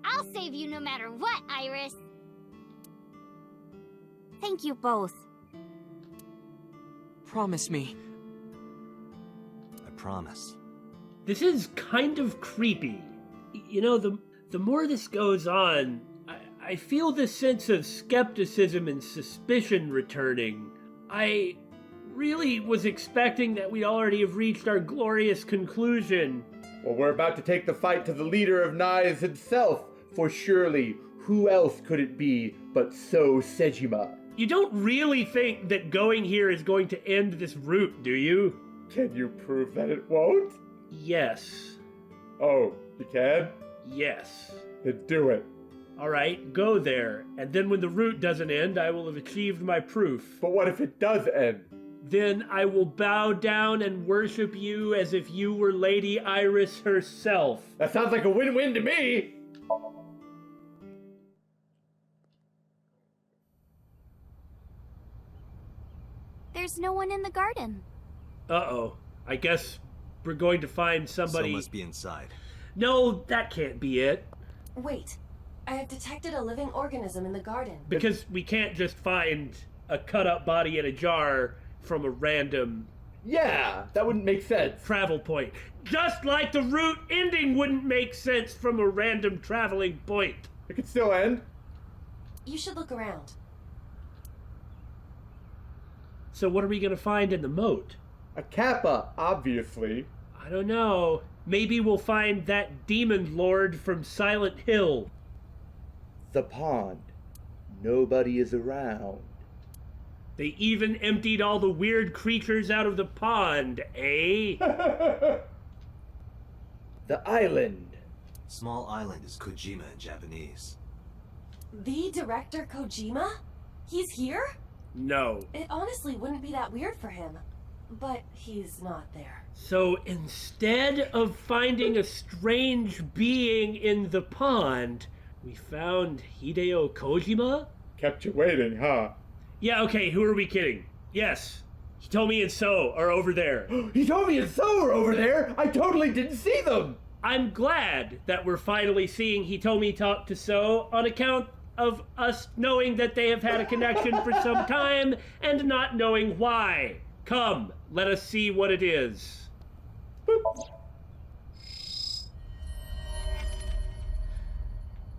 I'll save you no matter what, Iris. Thank you both. Promise me. I promise. This is kind of creepy. You know, the The more this goes on, I feel this sense of skepticism and suspicion returning. I really was expecting that we'd already have reached our glorious conclusion. Well, we're about to take the fight to the leader of Naix himself, for surely who else could it be but So Sejima? You don't really think that going here is going to end this route, do you? Can you prove that it won't? Yes. Oh, you can? Yes. Then do it. Alright, go there, and then when the route doesn't end, I will have achieved my proof. But what if it does end? Then I will bow down and worship you as if you were Lady Iris herself. That sounds like a win-win to me! There's no one in the garden. Uh-oh. I guess we're going to find somebody... So must be inside. No, that can't be it. Wait, I have detected a living organism in the garden. Because we can't just find a cut-up body in a jar from a random... Yeah, that wouldn't make sense. travel point. Just like the route ending wouldn't make sense from a random traveling point. It could still end. You should look around. So what are we gonna find in the moat? A kappa, obviously. I don't know. Maybe we'll find that demon lord from Silent Hill. The pond. Nobody is around. They even emptied all the weird creatures out of the pond, eh? The island. Small island is Kojima in Japanese. The director Kojima? He's here? No. It honestly wouldn't be that weird for him. But he's not there. So instead of finding a strange being in the pond, we found Hideo Kojima? Kept you waiting, huh? Yeah, okay, who are we kidding? Yes, Hitomi and So are over there. Hitomi and So are over there! I totally didn't see them! I'm glad that we're finally seeing Hitomi talk to So on account of us knowing that they have had a connection for some time and not knowing why. Come, let us see what it is.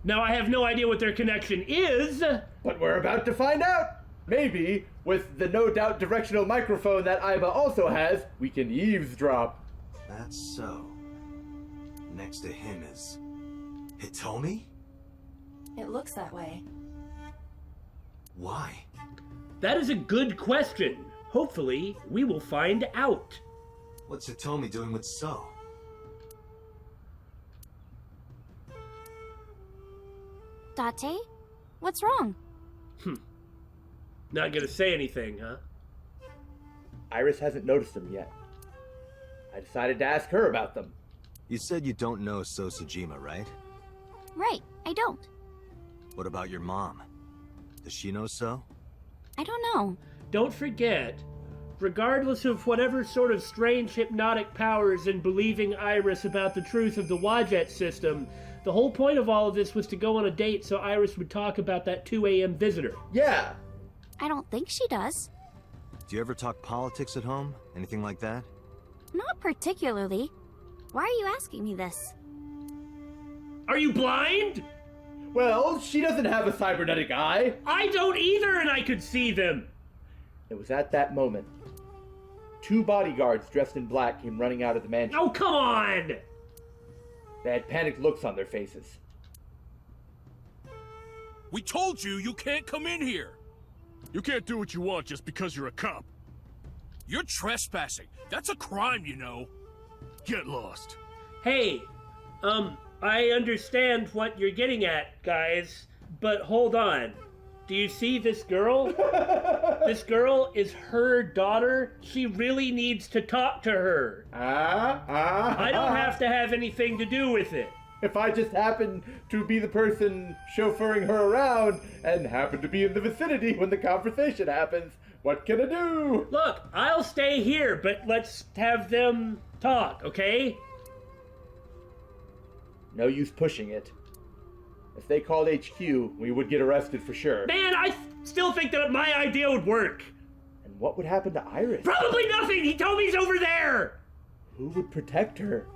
Now, I have no idea what their connection is. But we're about to find out! Maybe, with the no doubt directional microphone that Aiba also has, we can eavesdrop. That's so. Next to him is... Hitomi? It looks that way. Why? That is a good question. Hopefully, we will find out. What's Hitomi doing with So? Date? What's wrong? Not gonna say anything, huh? Iris hasn't noticed them yet. I decided to ask her about them. You said you don't know So Sejima, right? Right, I don't. What about your mom? Does she know So? I don't know. Don't forget, regardless of whatever sort of strange hypnotic powers in believing Iris about the truth of the Wajet system, the whole point of all of this was to go on a date so Iris would talk about that 2 a.m. visitor. Yeah! I don't think she does. Do you ever talk politics at home? Anything like that? Not particularly. Why are you asking me this? Are you blind? Well, she doesn't have a cybernetic eye. I don't either, and I could see them. It was at that moment. 2 bodyguards dressed in black came running out of the mansion. Oh, come on! They had panicked looks on their faces. We told you you can't come in here! You can't do what you want just because you're a cop. You're trespassing. That's a crime, you know. Get lost. Hey, I understand what you're getting at, guys, but hold on. Do you see this girl? This girl is her daughter. She really needs to talk to her. I don't have to have anything to do with it. If I just happen to be the person chauffeuring her around and happen to be in the vicinity when the conversation happens, what can I do? Look, I'll stay here, but let's have them talk, okay? No use pushing it. If they called HQ, we would get arrested for sure. Man, I still think that my idea would work. And what would happen to Iris? Probably nothing! Hitomi's over there! Who would protect her,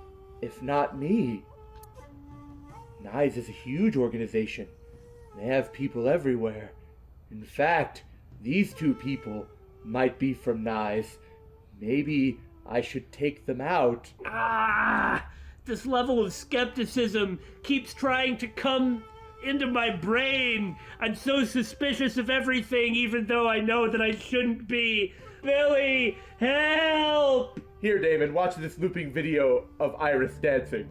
if not me? Naix is a huge organization. They have people everywhere. In fact, these two people might be from Naix. Maybe I should take them out. This level of skepticism keeps trying to come into my brain. I'm so suspicious of everything, even though I know that I shouldn't be. Billy, help! Here, Daymon, watch this looping video of Iris dancing.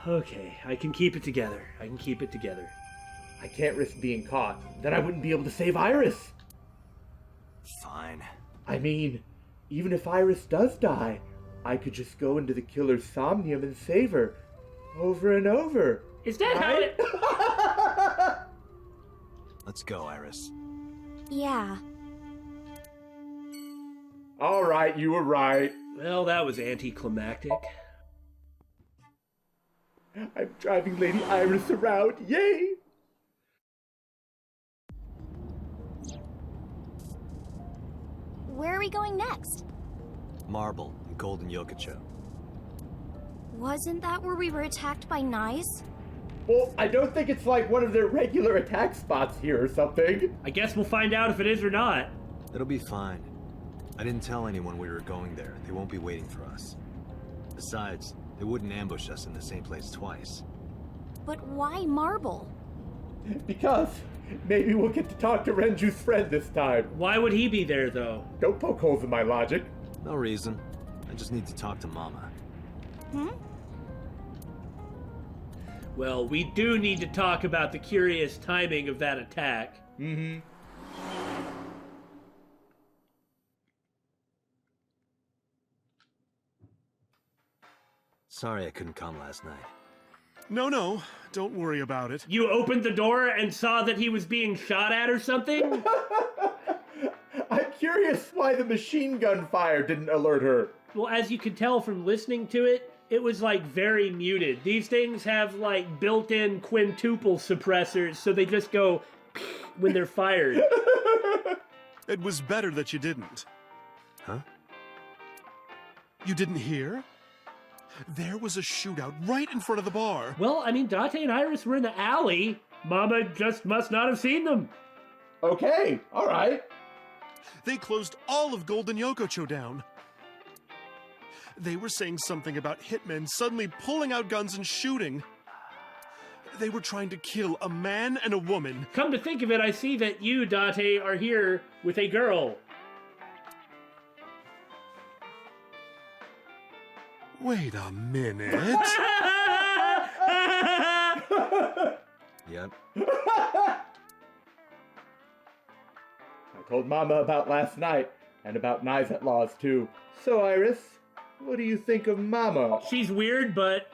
Okay, I can keep it together. I can't risk being caught. Then I wouldn't be able to save Iris. Fine. I mean, even if Iris does die, I could just go into the killer's Somnium and save her. Over and over. Is that how it... Let's go, Iris. Yeah. All right, you were right. Well, that was anticlimactic. I'm driving Lady Iris around. Yay! Where are we going next? Marble and golden yokocho. Wasn't that where we were attacked by Naix? Well, I don't think it's like one of their regular attack spots here or something. I guess we'll find out if it is or not. It'll be fine. I didn't tell anyone we were going there. They won't be waiting for us. Besides, they wouldn't ambush us in the same place twice. But why Marble? Because maybe we'll get to talk to Renju's friend this time. Why would he be there, though? Don't poke holes in my logic. No reason. I just need to talk to Mama. Well, we do need to talk about the curious timing of that attack. Sorry I couldn't come last night. No, don't worry about it. You opened the door and saw that he was being shot at or something? I'm curious why the machine gun fire didn't alert her. Well, as you can tell from listening to it, it was like very muted. These things have like built-in quintuple suppressors, so they just go when they're fired. It was better that you didn't. Huh? You didn't hear? There was a shootout right in front of the bar. Well, I mean, Date and Iris were in the alley. Mama just must not have seen them. Okay, all right. They closed all of Golden Yokocho down. They were saying something about hitmen suddenly pulling out guns and shooting. They were trying to kill a man and a woman. Come to think of it, I see that you, Date, are here with a girl. Wait a minute. Yep. I told Mama about last night, and about Naixatloz too. So, Iris, what do you think of Mama? She's weird, but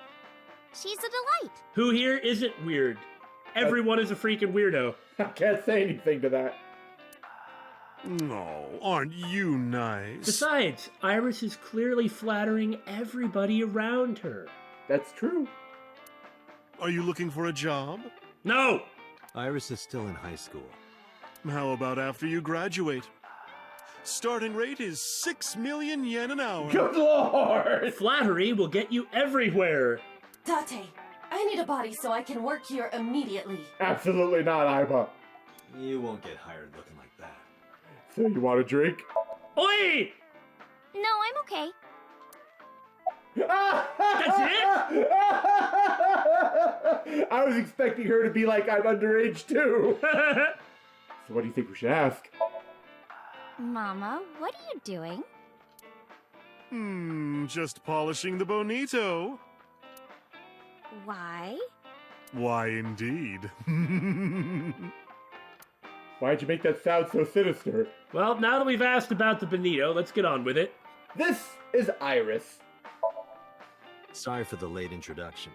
She's a delight. who here isn't weird? Everyone is a freaking weirdo. I can't say anything to that. No, aren't you nice? Besides, Iris is clearly flattering everybody around her. That's true. Are you looking for a job? No! Iris is still in high school. How about after you graduate? Starting rate is 6 million yen an hour. Good lord! Flattery will get you everywhere. Date, I need a body so I can work here immediately. Absolutely not, Iba. You won't get hired looking like that. So you want a drink? Oi! No, I'm okay. That's it? I was expecting her to be like, I'm underage too. So what do you think we should ask? Mama, what are you doing? Just polishing the bonito. Why? Why, indeed. Why'd you make that sound so sinister? Well, now that we've asked about the bonito, let's get on with it. This is Iris. Sorry for the late introduction.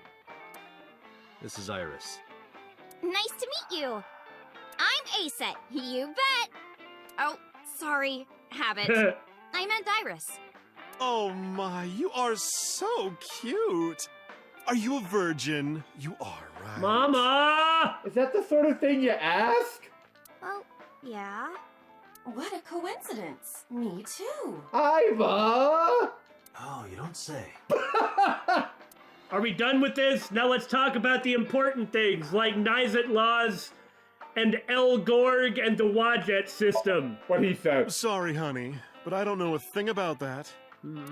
This is Iris. Nice to meet you. I'm Aset, you bet. Oh, sorry, habit. I meant Iris. Oh my, you are so cute. Are you a virgin? You are, right? Mama! Is that the sort of thing you ask? Well, yeah. What a coincidence. Me too. Iva! Oh, you don't say. Are we done with this? Now let's talk about the important things, like Naixatloz and El Gorg and the Wadjet system. What he said. Sorry, honey, but I don't know a thing about that.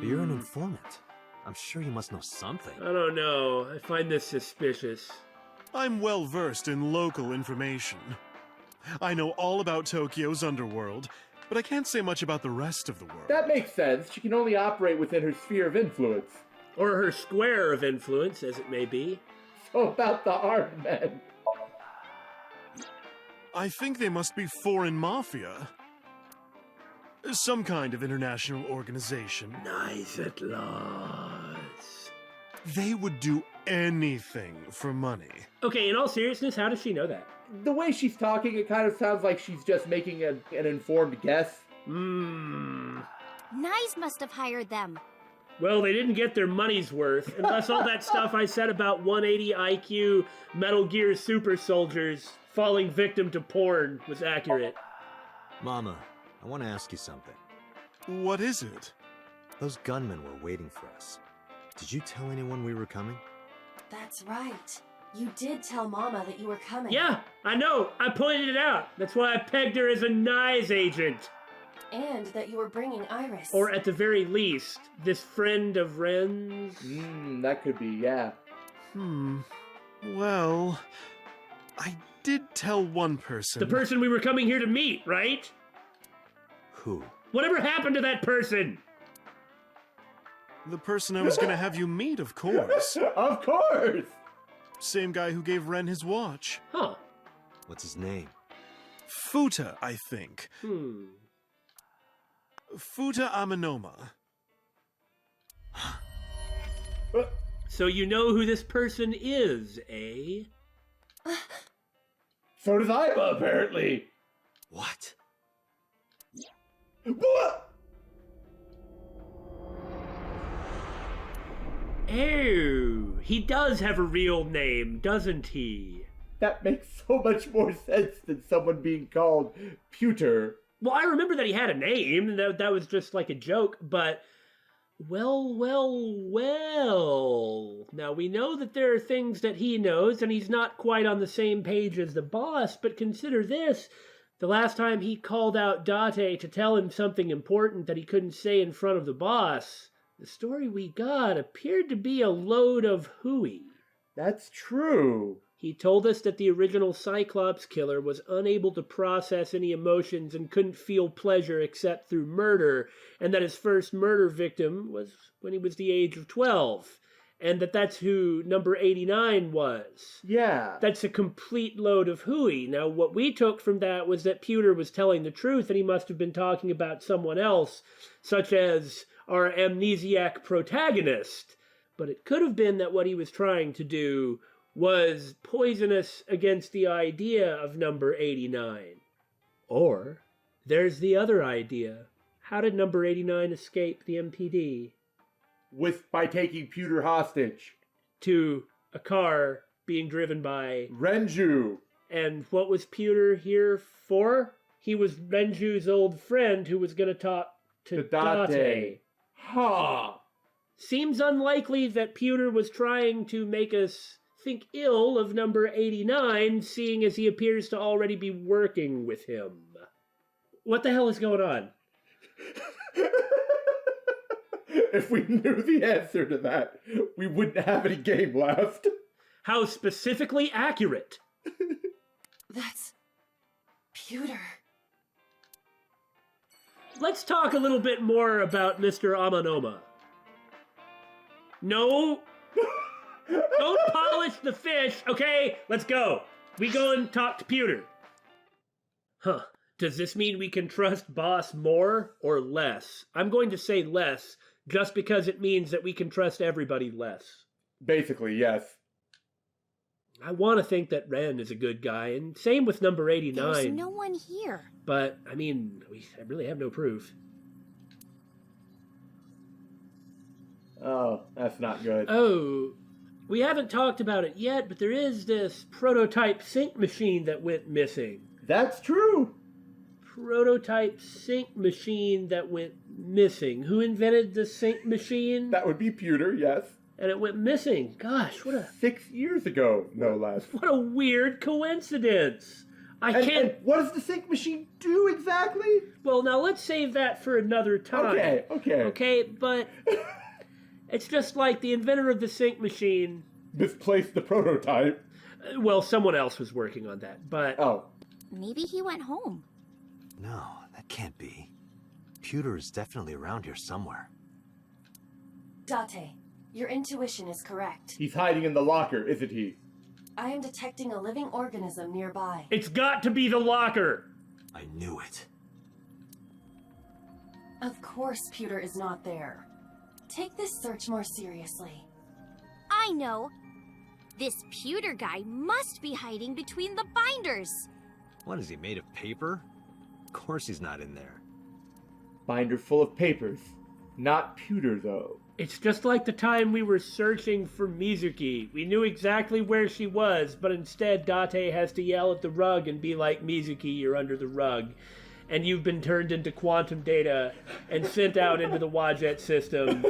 You're an informant. I'm sure you must know something. I don't know. I find this suspicious. I'm well versed in local information. I know all about Tokyo's underworld, but I can't say much about the rest of the world. That makes sense. She can only operate within her sphere of influence. Or her square of influence, as it may be. So about the armed men. I think they must be foreign mafia. Some kind of international organization. Naixatloz. They would do anything for money. Okay, in all seriousness, how does she know that? The way she's talking, it kind of sounds like she's just making an informed guess. Naix must have hired them. Well, they didn't get their money's worth, unless all that stuff I said about 180 IQ Metal Gear super soldiers falling victim to porn was accurate. Mama, I want to ask you something. What is it? Those gunmen were waiting for us. Did you tell anyone we were coming? That's right. You did tell Mama that you were coming. Yeah, I know. I pointed it out. That's why I pegged her as a Naix agent. And that you were bringing Iris. Or at the very least, this friend of Ren's. That could be, yeah. Well, I did tell one person. The person we were coming here to meet, right? Who? Whatever happened to that person? The person I was gonna have you meet, of course. Of course! Same guy who gave Ren his watch. Huh. What's his name? FUTA, I think. FUTA Amanoma. So you know who this person is, eh? So does Iva, apparently. What? Oh, he does have a real name, doesn't he? That makes so much more sense than someone being called Pewter. Well, I remember that he had a name, that was just like a joke, but... Well. Now, we know that there are things that he knows, and he's not quite on the same page as the boss, but consider this. The last time he called out Date to tell him something important that he couldn't say in front of the boss, the story we got appeared to be a load of hooey. That's true. He told us that the original Cyclops killer was unable to process any emotions and couldn't feel pleasure except through murder, and that his first murder victim was when he was the age of 12, and that's who number 89 was. Yeah. That's a complete load of hooey. Now, what we took from that was that Pewter was telling the truth, and he must have been talking about someone else, such as our amnesiac protagonist. But it could have been that what he was trying to do was poisonous against the idea of number 89. Or, there's the other idea. How did number 89 escape the MPD? By taking Pewter hostage. To a car being driven by... Renju. And what was Pewter here for? He was Renju's old friend who was going to talk to Date. Ha! Seems unlikely that Pewter was trying to make us think ill of number 89, seeing as he appears to already be working with him. What the hell is going on? If we knew the answer to that, we wouldn't have any game left. How specifically accurate. That's... Pewter. Let's talk a little bit more about Mr. Amanoma. No... Don't polish the fish, okay? Let's go. We go and talk to Pewter. Huh. Does this mean we can trust Boss more or less? I'm going to say less, just because it means that we can trust everybody less. Basically, yes. I want to think that Ren is a good guy, and same with number 89. There's no one here. But, I mean, I really have no proof. Oh, that's not good. Oh... We haven't talked about it yet, but there is this prototype sync machine that went missing. That's true. Prototype sync machine that went missing. Who invented the sync machine? That would be Pewter, yes. and it went missing. Gosh, 6 years ago, no less. what a weird coincidence. And what does the sync machine do exactly? Well, now let's save that for another time. Okay, but it's just like the inventor of the sync machine misplaced the prototype. Well, someone else was working on that, but... Oh. Maybe he went home. No, that can't be. Pewter is definitely around here somewhere. Date, your intuition is correct. He's hiding in the locker, isn't he? I am detecting a living organism nearby. It's got to be the locker! I knew it. Of course Pewter is not there. Take this search more seriously. I know. This Pewter guy must be hiding between the binders. What, is he made of paper? Of course he's not in there. Binder full of papers. Not Pewter, though. It's just like the time we were searching for Mizuki. We knew exactly where she was, but instead Date has to yell at the rug and be like, Mizuki, you're under the rug. And you've been turned into quantum data and sent out into the Wadjet system.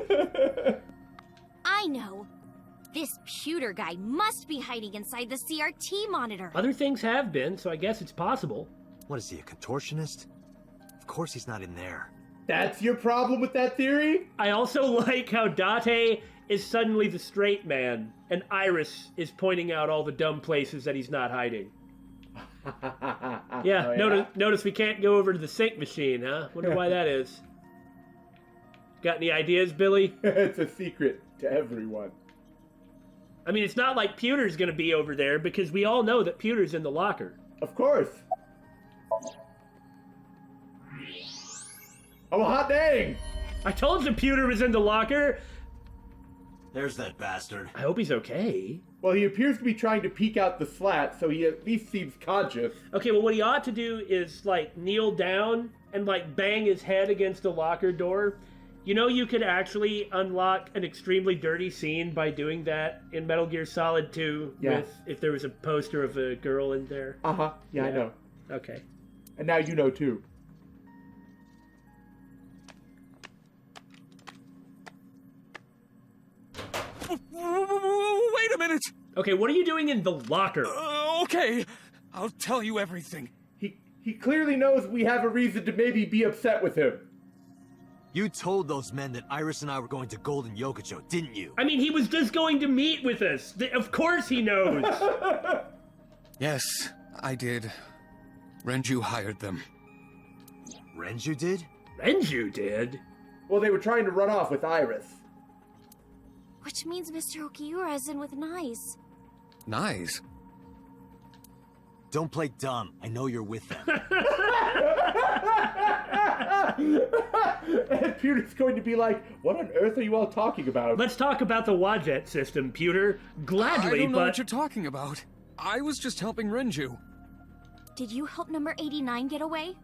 I know. This Pewter guy must be hiding inside the CRT monitor. Other things have been, so I guess it's possible. What is he, a contortionist? Of course he's not in there. That's your problem with that theory? I also like how Date is suddenly the straight man, and Iris is pointing out all the dumb places that he's not hiding. Yeah, notice we can't go over to the sync machine, huh? Wonder why that is. Got any ideas, Billy? It's a secret to everyone. I mean, it's not like Pewter's gonna be over there, because we all know that Pewter's in the locker. Of course. Oh, hot dang! I told you Pewter was in the locker! There's that bastard. I hope he's okay. Well, he appears to be trying to peek out the slat, so he at least seems conscious. Okay, well, what he ought to do is, like, kneel down and, like, bang his head against a locker door. You know, you could actually unlock an extremely dirty scene by doing that in Metal Gear Solid 2 if there was a poster of a girl in there. Uh-huh. Yeah, I know. Okay. And now you know, too. Wait a minute! Okay, what are you doing in the locker? Okay, I'll tell you everything. He clearly knows we have a reason to maybe be upset with him. You told those men that Iris and I were going to Golden Yokocho, didn't you? I mean, he was just going to meet with us. Of course he knows. Yes, I did. Renju hired them. Renju did? Renju did? Well, they were trying to run off with Iris. Which means Mr. Okiura is in with Naix. Nice. Don't play dumb. I know you're with them. And Pewter's going to be like, what on earth are you all talking about? Let's talk about the Wadjet system, Pewter. Gladly, I don't know what you're talking about. I was just helping Renju. Did you help number 89 get away?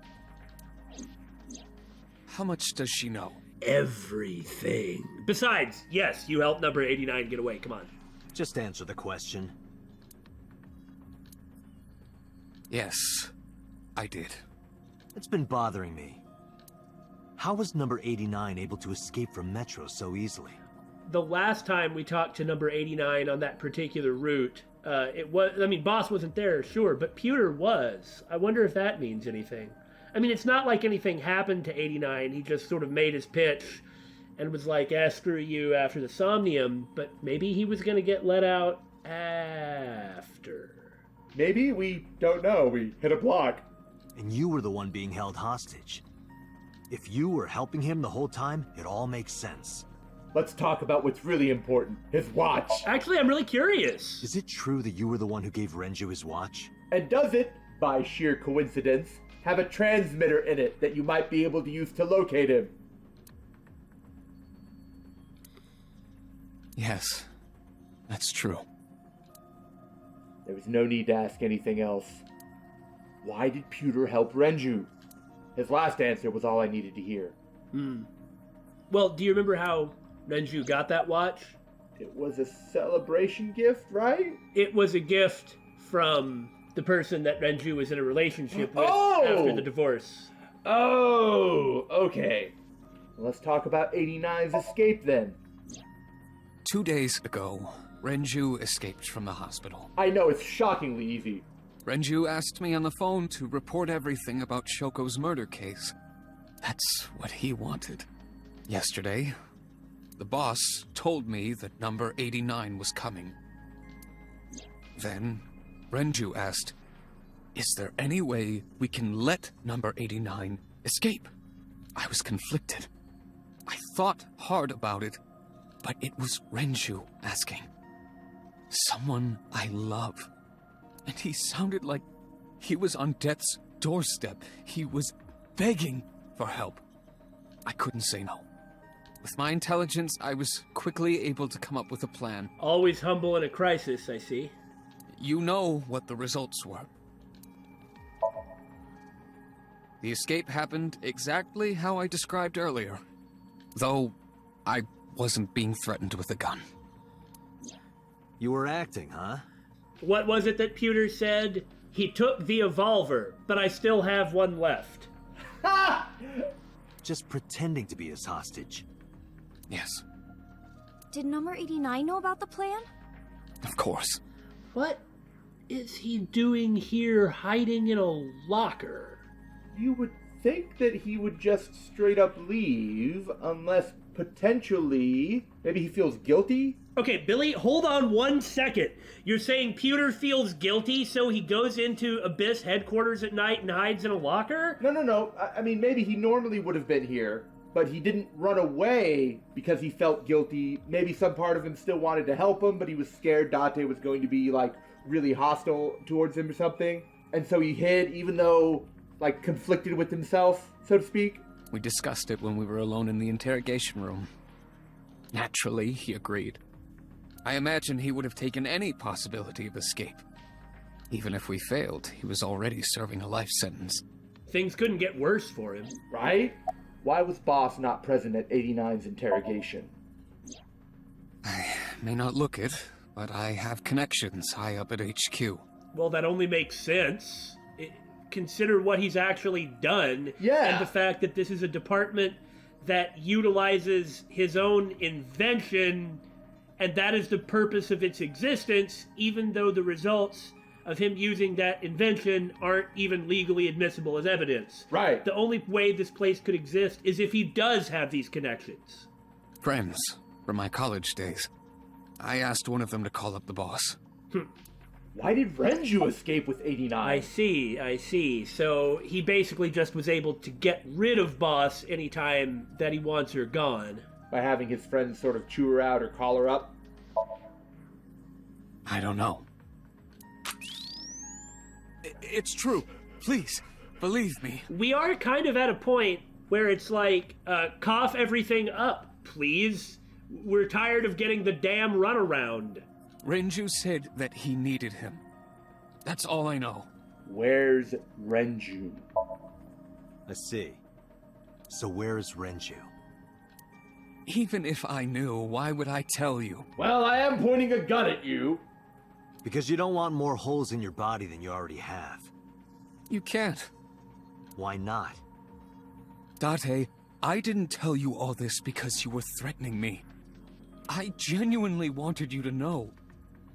How much does she know? Everything. Besides, yes, you helped number 89 get away. Come on. Just answer the question. Yes, I did. It's been bothering me. How was number 89 able to escape from Metro so easily? The last time we talked to number 89 on that particular route, Boss wasn't there, sure, but Pewter was. I wonder if that means anything. I mean, it's not like anything happened to 89. He just sort of made his pitch and was like, screw you after the Somnium, but maybe he was going to get let out after. Maybe? We don't know. We hit a block. And you were the one being held hostage. If you were helping him the whole time, it all makes sense. Let's talk about what's really important. His watch. Actually, I'm really curious. Is it true that you were the one who gave Renju his watch? And does it, by sheer coincidence, have a transmitter in it that you might be able to use to locate him? Yes, that's true. There was no need to ask anything else. Why did Pewter help Renju? His last answer was all I needed to hear. Well, do you remember how Renju got that watch? It was a celebration gift, right? It was a gift from the person that Renju was in a relationship with after the divorce. Oh, okay. Let's talk about 89's escape then. 2 days ago, Renju escaped from the hospital. I know, it's shockingly easy. Renju asked me on the phone to report everything about Shoko's murder case. That's what he wanted. Yesterday, the boss told me that number 89 was coming. Then, Renju asked, "Is there any way we can let number 89 escape?" I was conflicted. I thought hard about it, but it was Renju asking. Someone I love. And he sounded like he was on death's doorstep. He was begging for help. I couldn't say no. With my intelligence, I was quickly able to come up with a plan. Always humble in a crisis, I see. You know what the results were. The escape happened exactly how I described earlier, though I wasn't being threatened with a gun. You were acting, huh? What was it that Pewter said? He took the evolver, but I still have one left. Ha! Just pretending to be his hostage. Yes, Did number 89 know about the plan? of course. What is he doing here hiding in a locker? You would think that he would just straight up leave, unless potentially, maybe he feels guilty? Okay, Billy, hold on 1 second. You're saying Pewter feels guilty, so he goes into Abyss headquarters at night and hides in a locker? No. I mean, maybe he normally would have been here, but he didn't run away because he felt guilty. Maybe some part of him still wanted to help him, but he was scared Date was going to be, like, really hostile towards him or something. And so he hid, even though, like, conflicted with himself, so to speak. We discussed it when we were alone in the interrogation room. Naturally, he agreed. I imagine he would have taken any possibility of escape. Even if we failed, he was already serving a life sentence. Things couldn't get worse for him. Right? Why was Boss not present at 89's interrogation? I may not look it, but I have connections high up at HQ. Well, that only makes sense. Consider what he's actually done. Yeah. And the fact that this is a department that utilizes his own invention, and that is the purpose of its existence, even though the results of him using that invention aren't even legally admissible as evidence. Right. The only way this place could exist is if he does have these connections. Friends from my college days. I asked one of them to call up the boss. Why did Renju escape with 89? I see. So he basically just was able to get rid of Boss anytime that he wants her gone. By having his friends sort of chew her out or call her up? I don't know. It's true. Please, believe me. We are kind of at a point where it's like, cough everything up, please. We're tired of getting the damn runaround. Renju said that he needed him. That's all I know. Where's Renju? I see. So where is Renju? Even if I knew, why would I tell you? Well, I am pointing a gun at you. Because you don't want more holes in your body than you already have. You can't. Why not? Date, I didn't tell you all this because you were threatening me. I genuinely wanted you to know.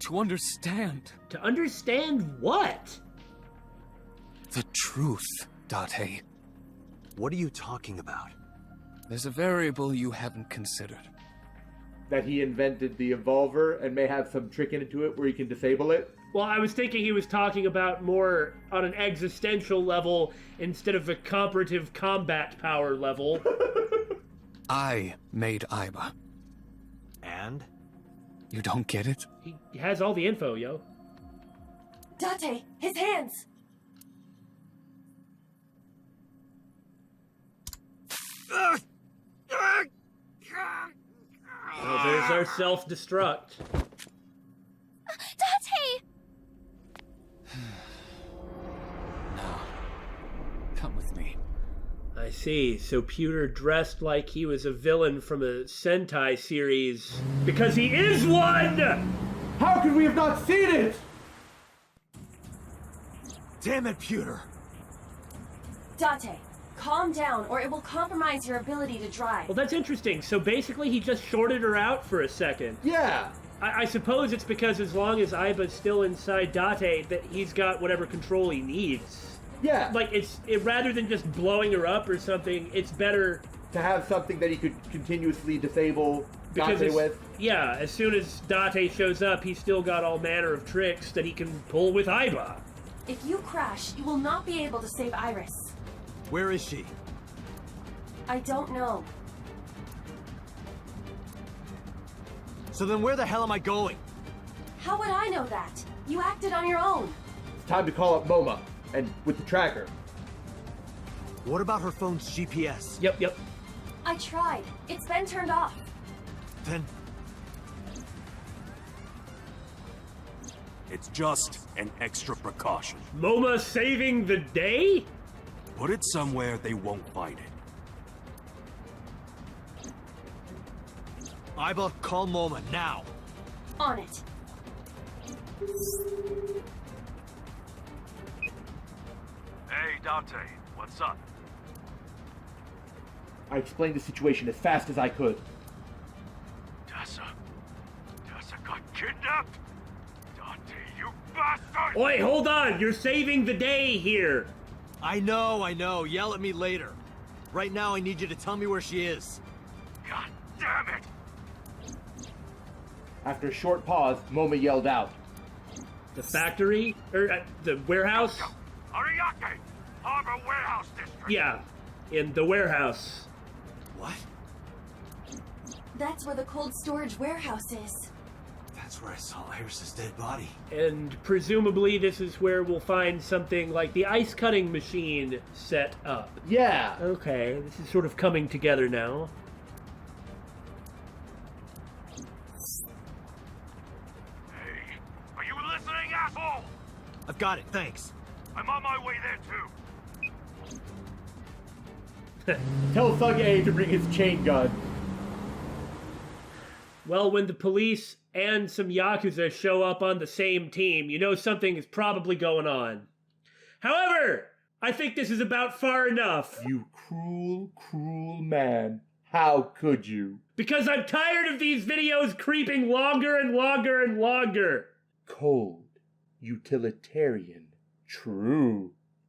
To understand. To understand what? The truth, Date. What are you talking about? There's a variable you haven't considered. That he invented the evolver and may have some trick into it where he can disable it? Well, I was thinking he was talking about more on an existential level instead of a comparative combat power level. I made Aiba. And? You don't get it? He has all the info, yo. Date, his hands! Well, there's our self-destruct. Date! No. Come with me. I see. So Pewter dressed like he was a villain from a Sentai series. Because he is one! How could we have not seen it? Damn it, Pewter! Date, Calm down, or it will compromise your ability to drive. Well, that's interesting. So basically, he just shorted her out for a second. Yeah! I suppose it's because as long as Aiba's still inside Date, that he's got whatever control he needs. Yeah! Like, rather than just blowing her up or something, it's better to have something that he could continuously disable because Date with. Yeah, as soon as Date shows up, he's still got all manner of tricks that he can pull with Aiba. If you crash, you will not be able to save Iris. Where is she? I don't know. So then where the hell am I going? How would I know that? You acted on your own. It's time to call up MoMA, and with the tracker. What about her phone's GPS? Yep. I tried. It's been turned off. Then... It's just an extra precaution. MoMA saving the day? Put it somewhere they won't find it. Aiba, call MoMA, now! On it. Hey, Dante, what's up? I explained the situation as fast as I could. Tessa got kidnapped? Dante, you bastard! Oi, hold on! You're saving the day here! I know. Yell at me later. Right now, I need you to tell me where she is. God damn it! After a short pause, MoMA yelled out. The factory? The warehouse? Ariake! Harbor Warehouse District! Yeah, in the warehouse. What? That's where the cold storage warehouse is. That's where I saw Iris's dead body. And presumably this is where we'll find something like the ice cutting machine set up. Yeah! Okay, this is sort of coming together now. Hey, are you listening, asshole? I've got it, thanks. I'm on my way there too. Tell Thug A to bring his chain gun. Well, when the police and some Yakuza show up on the same team, you know something is probably going on. However, I think this is about far enough. You cruel, cruel man. How could you? Because I'm tired of these videos creeping longer and longer and longer. Cold, utilitarian, true.